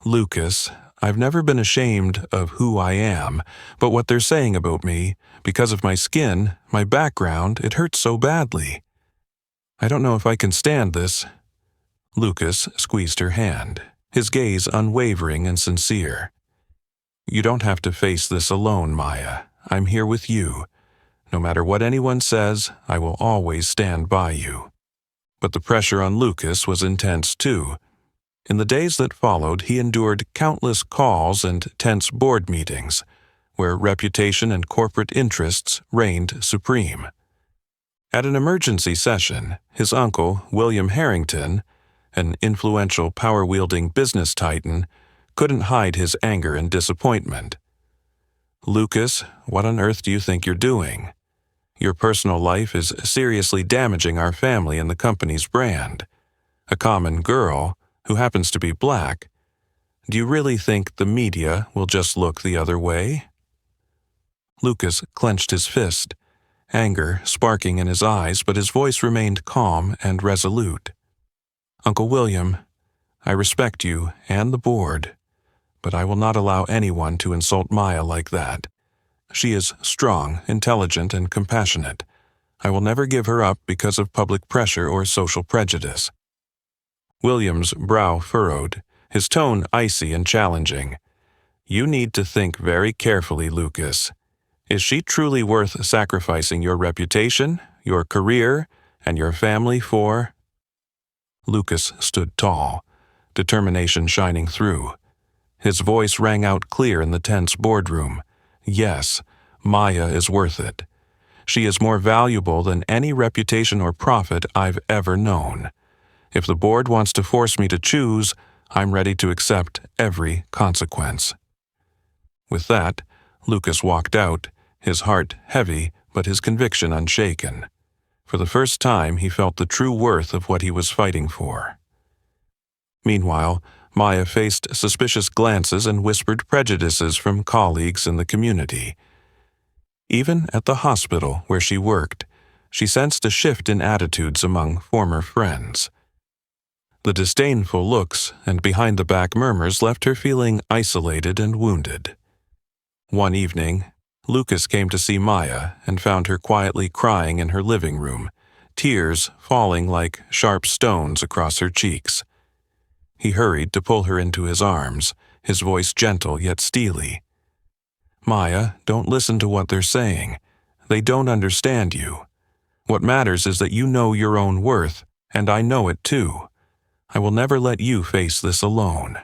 "Lucas, I've never been ashamed of who I am, but what they're saying about me, because of my skin, my background, it hurts so badly. I don't know if I can stand this." Lucas squeezed her hand, his gaze unwavering and sincere. "You don't have to face this alone, Maya. I'm here with you. No matter what anyone says, I will always stand by you." But the pressure on Lucas was intense too. In the days that followed, he endured countless calls and tense board meetings, where reputation and corporate interests reigned supreme. At an emergency session, his uncle, William Harrington, an influential power-wielding business titan, couldn't hide his anger and disappointment. "Lucas, what on earth do you think you're doing? Your personal life is seriously damaging our family and the company's brand. A common girl, who happens to be black. Do you really think the media will just look the other way?" Lucas clenched his fist, anger sparking in his eyes, but his voice remained calm and resolute. "Uncle William, I respect you and the board, but I will not allow anyone to insult Maya like that. She is strong, intelligent, and compassionate. I will never give her up because of public pressure or social prejudice." William's brow furrowed, his tone icy and challenging. "You need to think very carefully, Lucas. Is she truly worth sacrificing your reputation, your career, and your family for?" Lucas stood tall, determination shining through. His voice rang out clear in the tense boardroom. "Yes, Maya is worth it. She is more valuable than any reputation or profit I've ever known. If the board wants to force me to choose, I'm ready to accept every consequence." With that, Lucas walked out, his heart heavy but his conviction unshaken. For the first time, he felt the true worth of what he was fighting for. Meanwhile, Maya faced suspicious glances and whispered prejudices from colleagues in the community. Even at the hospital where she worked, she sensed a shift in attitudes among former friends. The disdainful looks and behind-the-back murmurs left her feeling isolated and wounded. One evening, Lucas came to see Maya and found her quietly crying in her living room, tears falling like sharp stones across her cheeks. He hurried to pull her into his arms, his voice gentle yet steely. "Maya, don't listen to what they're saying. They don't understand you. What matters is that you know your own worth, and I know it too. I will never let you face this alone."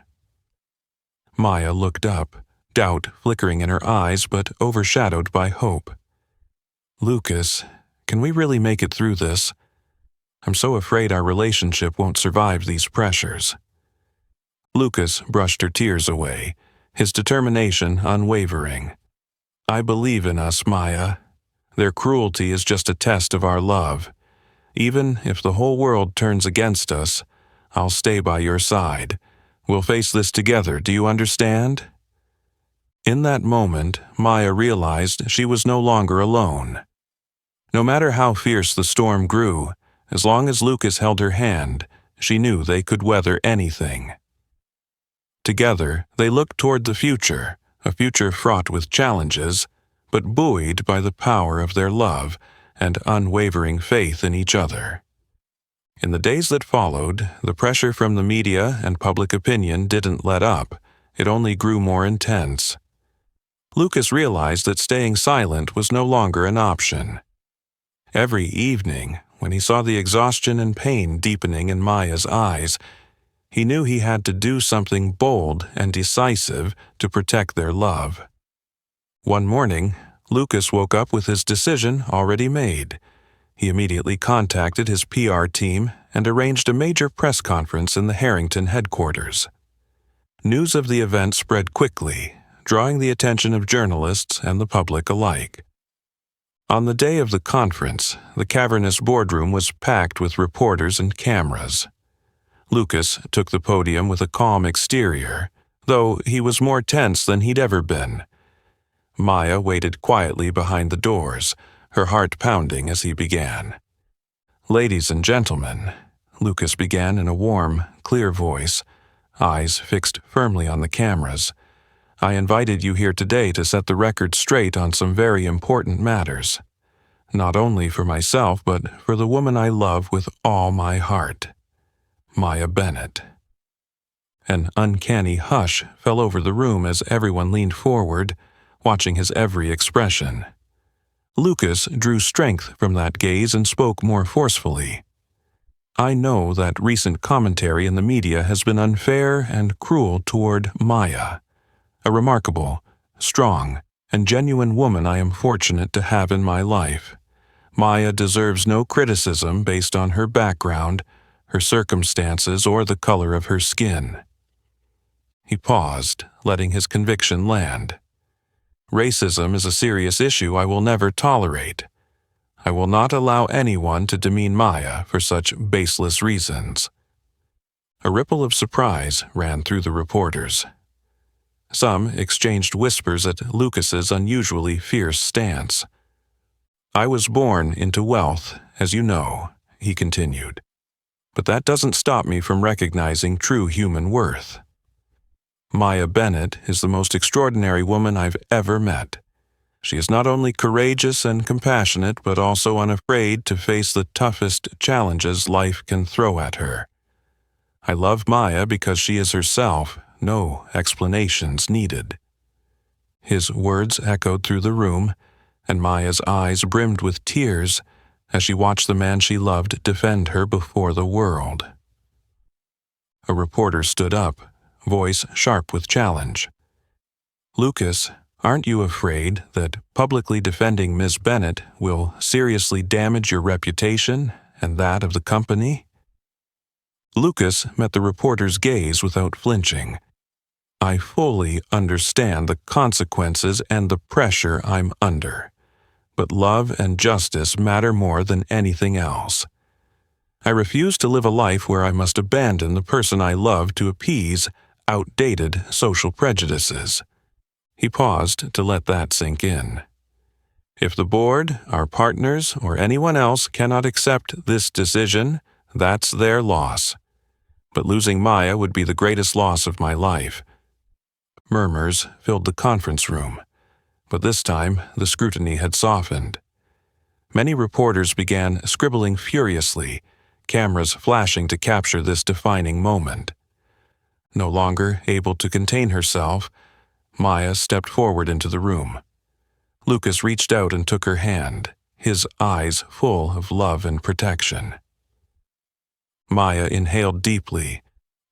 Maya looked up, doubt flickering in her eyes but overshadowed by hope. "Lucas, can we really make it through this? I'm so afraid our relationship won't survive these pressures." Lucas brushed her tears away, his determination unwavering. "I believe in us, Maya. Their cruelty is just a test of our love. Even if the whole world turns against us, I'll stay by your side. We'll face this together, do you understand?" In that moment, Maya realized she was no longer alone. No matter how fierce the storm grew, as long as Lucas held her hand, she knew they could weather anything. Together, they looked toward the future, a future fraught with challenges, but buoyed by the power of their love and unwavering faith in each other. In the days that followed, the pressure from the media and public opinion didn't let up, it only grew more intense. Lucas realized that staying silent was no longer an option. Every evening, when he saw the exhaustion and pain deepening in Maya's eyes, he knew he had to do something bold and decisive to protect their love. One morning, Lucas woke up with his decision already made. He immediately contacted his PR team and arranged a major press conference in the Harrington headquarters. News of the event spread quickly, drawing the attention of journalists and the public alike. On the day of the conference, the cavernous boardroom was packed with reporters and cameras. Lucas took the podium with a calm exterior, though he was more tense than he'd ever been. Maya waited quietly behind the doors, her heart pounding as he began. "Ladies and gentlemen," Lucas began in a warm, clear voice, eyes fixed firmly on the cameras, "I invited you here today to set the record straight on some very important matters. Not only for myself, but for the woman I love with all my heart. Maya Bennett." An uncanny hush fell over the room as everyone leaned forward, watching his every expression. Lucas drew strength from that gaze and spoke more forcefully. I know that recent commentary in the media has been unfair and cruel toward Maya, a remarkable, strong, and genuine woman I am fortunate to have in my life. Maya deserves no criticism based on her background, her circumstances, or the color of her skin. He paused, letting his conviction land. Racism is a serious issue I will never tolerate. I will not allow anyone to demean Maya for such baseless reasons. A ripple of surprise ran through the reporters. Some exchanged whispers at Lucas's unusually fierce stance. I was born into wealth, as you know, he continued. But that doesn't stop me from recognizing true human worth. Maya Bennett is the most extraordinary woman I've ever met. She is not only courageous and compassionate, but also unafraid to face the toughest challenges life can throw at her. I love Maya because she is herself, no explanations needed. His words echoed through the room, and Maya's eyes brimmed with tears as she watched the man she loved defend her before the world. A reporter stood up, voice sharp with challenge. Lucas, aren't you afraid that publicly defending Miss Bennett will seriously damage your reputation and that of the company? Lucas met the reporter's gaze without flinching. I fully understand the consequences and the pressure I'm under, but love and justice matter more than anything else. I refuse to live a life where I must abandon the person I love to appease outdated social prejudices. He paused to let that sink in. If the board, our partners, or anyone else cannot accept this decision, that's their loss. But losing Maya would be the greatest loss of my life. Murmurs filled the conference room, but this time the scrutiny had softened. Many reporters began scribbling furiously, cameras flashing to capture this defining moment. No longer able to contain herself, Maya stepped forward into the room. Lucas reached out and took her hand, his eyes full of love and protection. Maya inhaled deeply,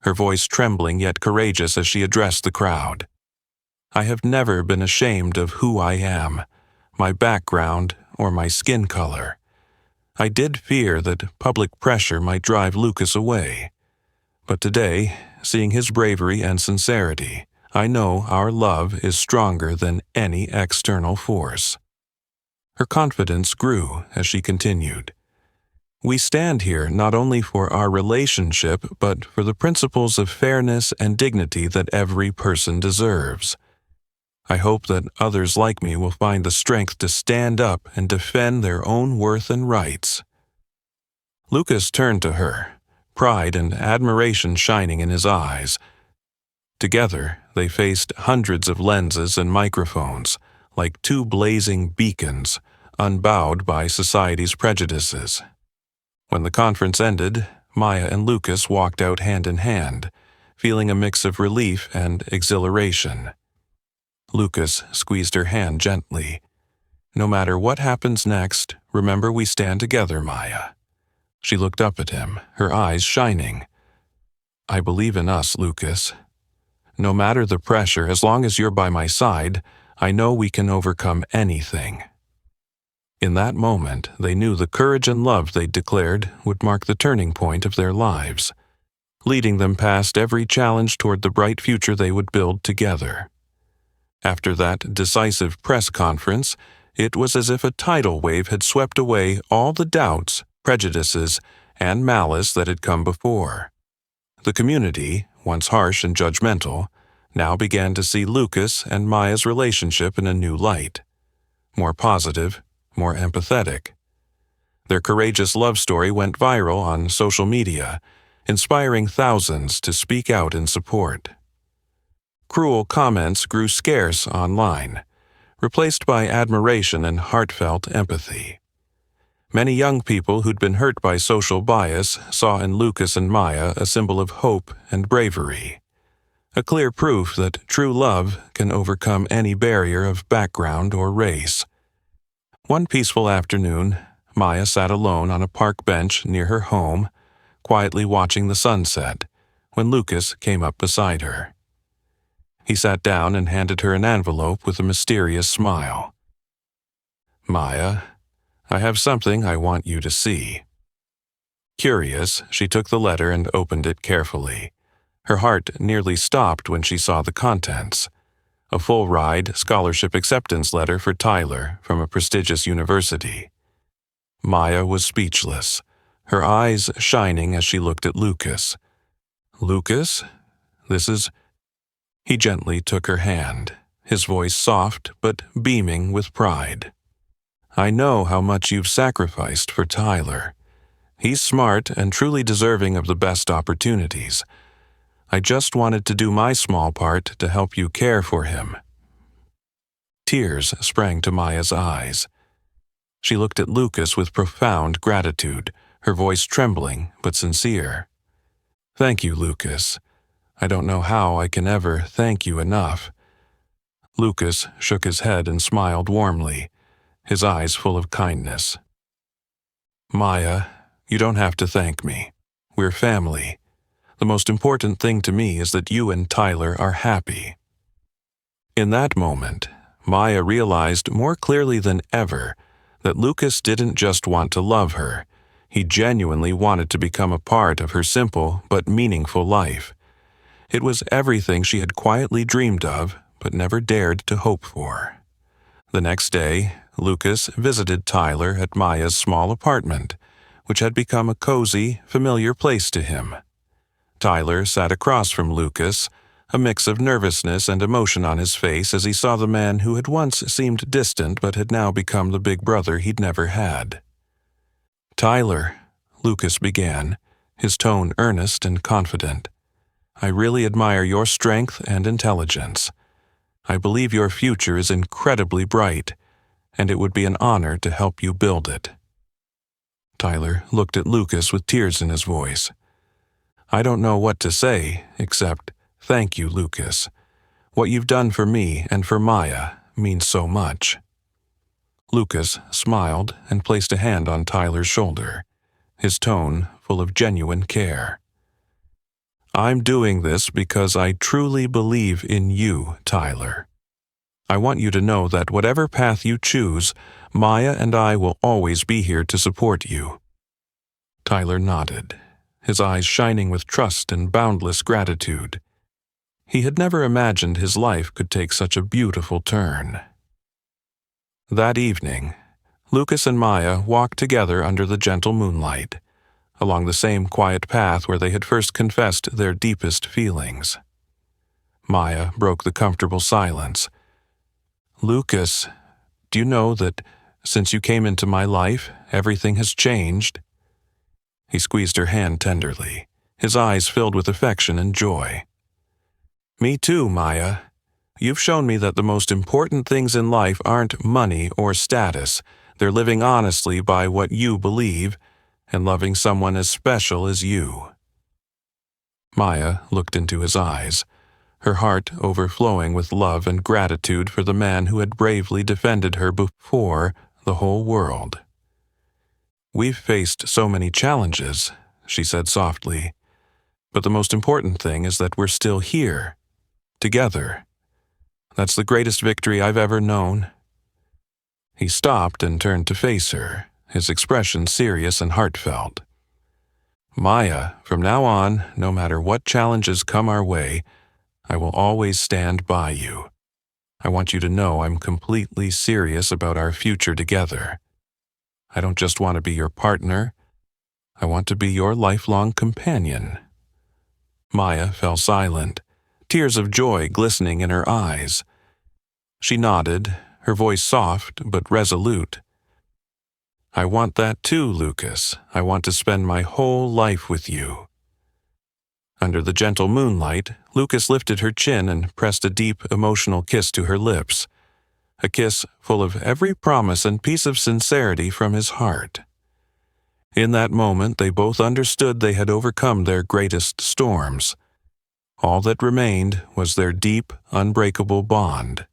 her voice trembling yet courageous as she addressed the crowd. I have never been ashamed of who I am, my background, or my skin color. I did fear that public pressure might drive Lucas away. But today, seeing his bravery and sincerity, I know our love is stronger than any external force. Her confidence grew as she continued. We stand here not only for our relationship, but for the principles of fairness and dignity that every person deserves. I hope that others like me will find the strength to stand up and defend their own worth and rights. Lucas turned to her, pride and admiration shining in his eyes. Together, they faced hundreds of lenses and microphones, like two blazing beacons, unbowed by society's prejudices. When the conference ended, Maya and Lucas walked out hand in hand, feeling a mix of relief and exhilaration. Lucas squeezed her hand gently. No matter what happens next, remember we stand together, Maya. She looked up at him, her eyes shining. I believe in us, Lucas. No matter the pressure, as long as you're by my side, I know we can overcome anything. In that moment, they knew the courage and love they'd declared would mark the turning point of their lives, leading them past every challenge toward the bright future they would build together. After that decisive press conference, it was as if a tidal wave had swept away all the doubts, prejudices, and malice that had come before. The community, once harsh and judgmental, now began to see Lucas and Maya's relationship in a new light. More positive, more empathetic. Their courageous love story went viral on social media, inspiring thousands to speak out in support. Cruel comments grew scarce online, replaced by admiration and heartfelt empathy. Many young people who'd been hurt by social bias saw in Lucas and Maya a symbol of hope and bravery, a clear proof that true love can overcome any barrier of background or race. One peaceful afternoon, Maya sat alone on a park bench near her home, quietly watching the sunset, when Lucas came up beside her. He sat down and handed her an envelope with a mysterious smile. "Maya, I have something I want you to see." Curious, she took the letter and opened it carefully. Her heart nearly stopped when she saw the contents. A full-ride scholarship acceptance letter for Tyler from a prestigious university. Maya was speechless, her eyes shining as she looked at Lucas. "Lucas, this is—" He gently took her hand, his voice soft but beaming with pride. "I know how much you've sacrificed for Tyler. He's smart and truly deserving of the best opportunities. I just wanted to do my small part to help you care for him." Tears sprang to Maya's eyes. She looked at Lucas with profound gratitude, her voice trembling but sincere. "Thank you, Lucas. I don't know how I can ever thank you enough." Lucas shook his head and smiled warmly, his eyes full of kindness. "Maya, you don't have to thank me. We're family. The most important thing to me is that you and Tyler are happy." In that moment, Maya realized more clearly than ever that Lucas didn't just want to love her. He genuinely wanted to become a part of her simple but meaningful life. It was everything she had quietly dreamed of but never dared to hope for. The next day, Lucas visited Tyler at Maya's small apartment, which had become a cozy, familiar place to him. Tyler sat across from Lucas, a mix of nervousness and emotion on his face as he saw the man who had once seemed distant but had now become the big brother he'd never had. "Tyler," Lucas began, his tone earnest and confident, "I really admire your strength and intelligence. I believe your future is incredibly bright, and it would be an honor to help you build it." Tyler looked at Lucas with tears in his voice. "I don't know what to say, except thank you, Lucas. What you've done for me and for Maya means so much." Lucas smiled and placed a hand on Tyler's shoulder, his tone full of genuine care. "I'm doing this because I truly believe in you, Tyler. I want you to know that whatever path you choose, Maya and I will always be here to support you." Tyler nodded, his eyes shining with trust and boundless gratitude. He had never imagined his life could take such a beautiful turn. That evening, Lucas and Maya walked together under the gentle moonlight, along the same quiet path where they had first confessed their deepest feelings. Maya broke the comfortable silence. "Lucas, do you know that since you came into my life, everything has changed?" He squeezed her hand tenderly, his eyes filled with affection and joy. "Me too, Maya. You've shown me that the most important things in life aren't money or status. They're living honestly by what you believe and loving someone as special as you." Maya looked into his eyes, her heart overflowing with love and gratitude for the man who had bravely defended her before the whole world. "We've faced so many challenges," she said softly, "but the most important thing is that we're still here, together. That's the greatest victory I've ever known." He stopped and turned to face her, his expression serious and heartfelt. "Maya, from now on, no matter what challenges come our way, I will always stand by you. I want you to know I'm completely serious about our future together. I don't just want to be your partner. I want to be your lifelong companion." Maya fell silent, tears of joy glistening in her eyes. She nodded, her voice soft but resolute. "I want that too, Lucas. I want to spend my whole life with you." Under the gentle moonlight, Lucas lifted her chin and pressed a deep, emotional kiss to her lips, a kiss full of every promise and piece of sincerity from his heart. In that moment, they both understood they had overcome their greatest storms. All that remained was their deep, unbreakable bond,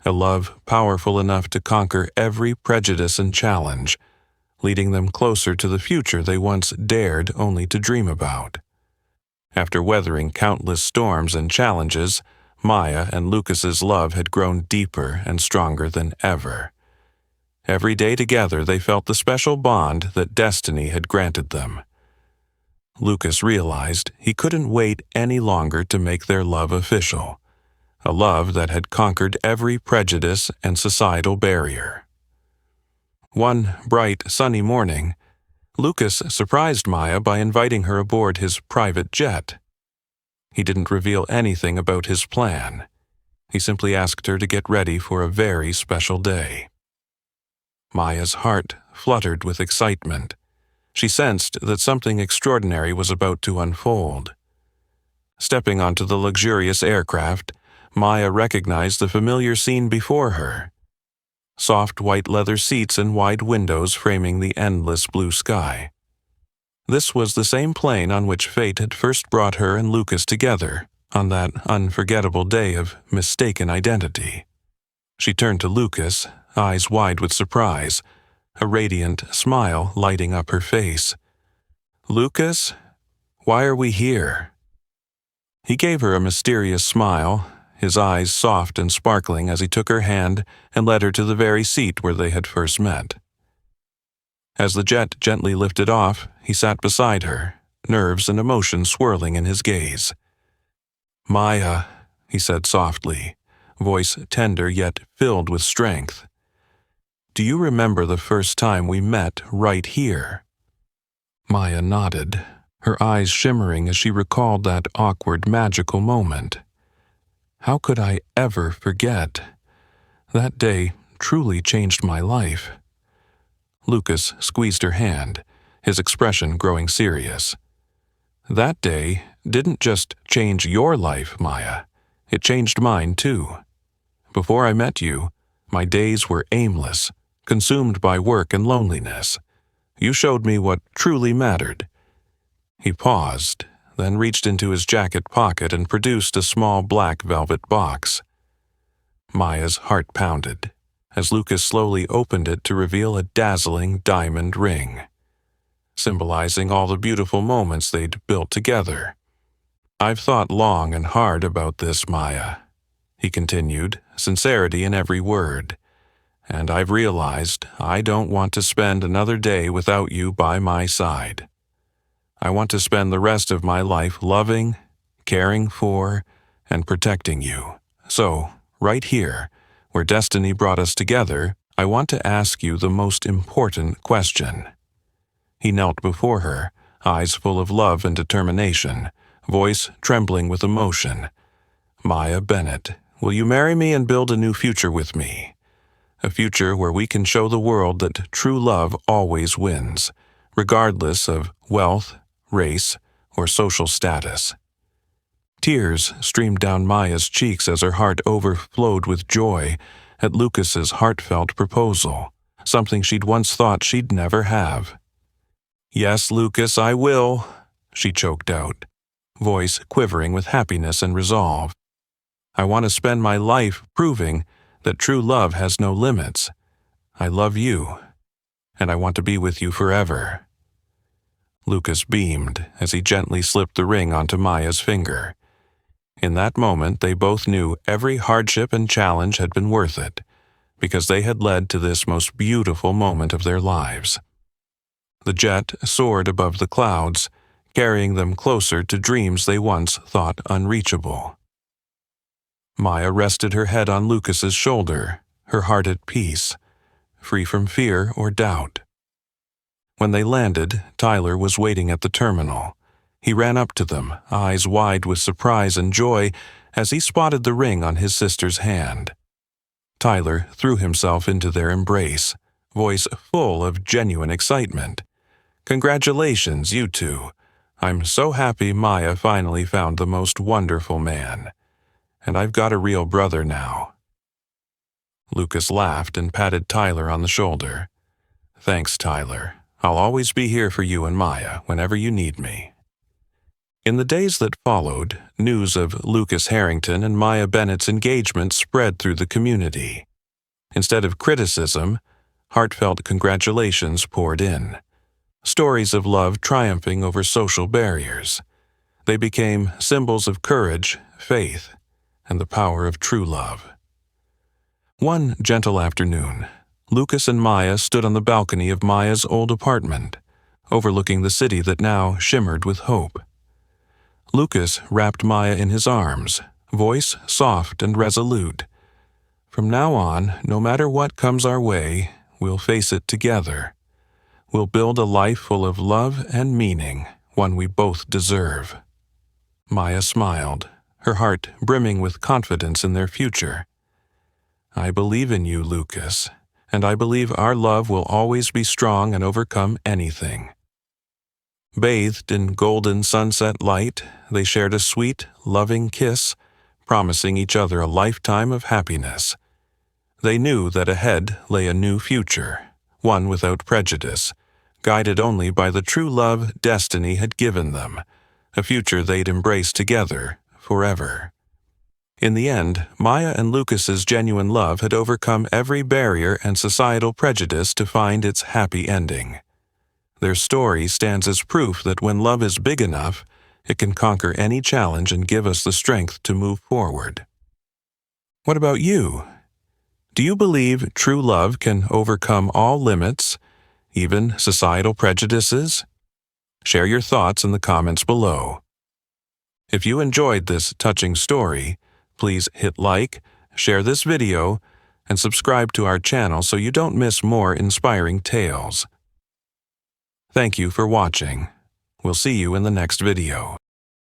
a love powerful enough to conquer every prejudice and challenge, leading them closer to the future they once dared only to dream about. After weathering countless storms and challenges, Maya and Lucas's love had grown deeper and stronger than ever. Every day together they felt the special bond that destiny had granted them. Lucas realized he couldn't wait any longer to make their love official, a love that had conquered every prejudice and societal barrier. One bright, sunny morning, Lucas surprised Maya by inviting her aboard his private jet. He didn't reveal anything about his plan. He simply asked her to get ready for a very special day. Maya's heart fluttered with excitement. She sensed that something extraordinary was about to unfold. Stepping onto the luxurious aircraft, Maya recognized the familiar scene before her. Soft white leather seats and wide windows framing the endless blue sky. This was the same plane on which fate had first brought her and Lucas together on that unforgettable day of mistaken identity. She turned to Lucas, eyes wide with surprise, a radiant smile lighting up her face. "Lucas, why are we here?" He gave her a mysterious smile, his eyes soft and sparkling as he took her hand and led her to the very seat where they had first met. As the jet gently lifted off, he sat beside her, nerves and emotion swirling in his gaze. "Maya," he said softly, voice tender yet filled with strength. "Do you remember the first time we met right here?" Maya nodded, her eyes shimmering as she recalled that awkward, magical moment. How could I ever forget? That day truly changed my life. Lucas squeezed her hand, his expression growing serious. "That day didn't just change your life, Maya. It changed mine too. Before I met you, my days were aimless, consumed by work and loneliness. You showed me what truly mattered." He paused, then reached into his jacket pocket and produced a small black velvet box. Maya's heart pounded as Lucas slowly opened it to reveal a dazzling diamond ring, symbolizing all the beautiful moments they'd built together. "I've thought long and hard about this, Maya," he continued, sincerity in every word. "And I've realized I don't want to spend another day without you by my side. I want to spend the rest of my life loving, caring for, and protecting you. So, right here, where destiny brought us together, I want to ask you the most important question." He knelt before her, eyes full of love and determination, voice trembling with emotion. "Maya Bennett, will you marry me and build a new future with me? A future where we can show the world that true love always wins, regardless of wealth, race, or social status." Tears streamed down Maya's cheeks as her heart overflowed with joy at Lucas's heartfelt proposal, something she'd once thought she'd never have. "Yes, Lucas, I will," she choked out, voice quivering with happiness and resolve. "I want to spend my life proving that true love has no limits. I love you, and I want to be with you forever." Lucas beamed as he gently slipped the ring onto Maya's finger. In that moment, they both knew every hardship and challenge had been worth it, because they had led to this most beautiful moment of their lives. The jet soared above the clouds, carrying them closer to dreams they once thought unreachable. Maya rested her head on Lucas's shoulder, her heart at peace, free from fear or doubt. When they landed, Tyler was waiting at the terminal. He ran up to them, eyes wide with surprise and joy, as he spotted the ring on his sister's hand. Tyler threw himself into their embrace, voice full of genuine excitement. "Congratulations, you two. I'm so happy Maya finally found the most wonderful man. And I've got a real brother now." Lucas laughed and patted Tyler on the shoulder. "Thanks, Tyler. I'll always be here for you and Maya whenever you need me." In the days that followed, news of Lucas Harrington and Maya Bennett's engagement spread through the community. Instead of criticism, Heartfelt congratulations poured in. Stories of love triumphing over social barriers. They became symbols of courage, faith, and the power of true love. One gentle afternoon, Lucas and Maya stood on the balcony of Maya's old apartment, overlooking the city that now shimmered with hope. Lucas wrapped Maya in his arms, voice soft and resolute. "From now on, no matter what comes our way, we'll face it together. We'll build a life full of love and meaning, one we both deserve." Maya smiled, her heart brimming with confidence in their future. "I believe in you, Lucas, and I believe our love will always be strong and overcome anything." Bathed in golden sunset light, they shared a sweet, loving kiss, promising each other a lifetime of happiness. They knew that ahead lay a new future, one without prejudice, guided only by the true love destiny had given them, a future they'd embrace together forever. In the end, Maya and Lucas's genuine love had overcome every barrier and societal prejudice to find its happy ending. Their story stands as proof that when love is big enough, it can conquer any challenge and give us the strength to move forward. What about you? Do you believe true love can overcome all limits, even societal prejudices? Share your thoughts in the comments below. If you enjoyed this touching story, please hit like, share this video, and subscribe to our channel so you don't miss more inspiring tales. Thank you for watching. We'll see you in the next video.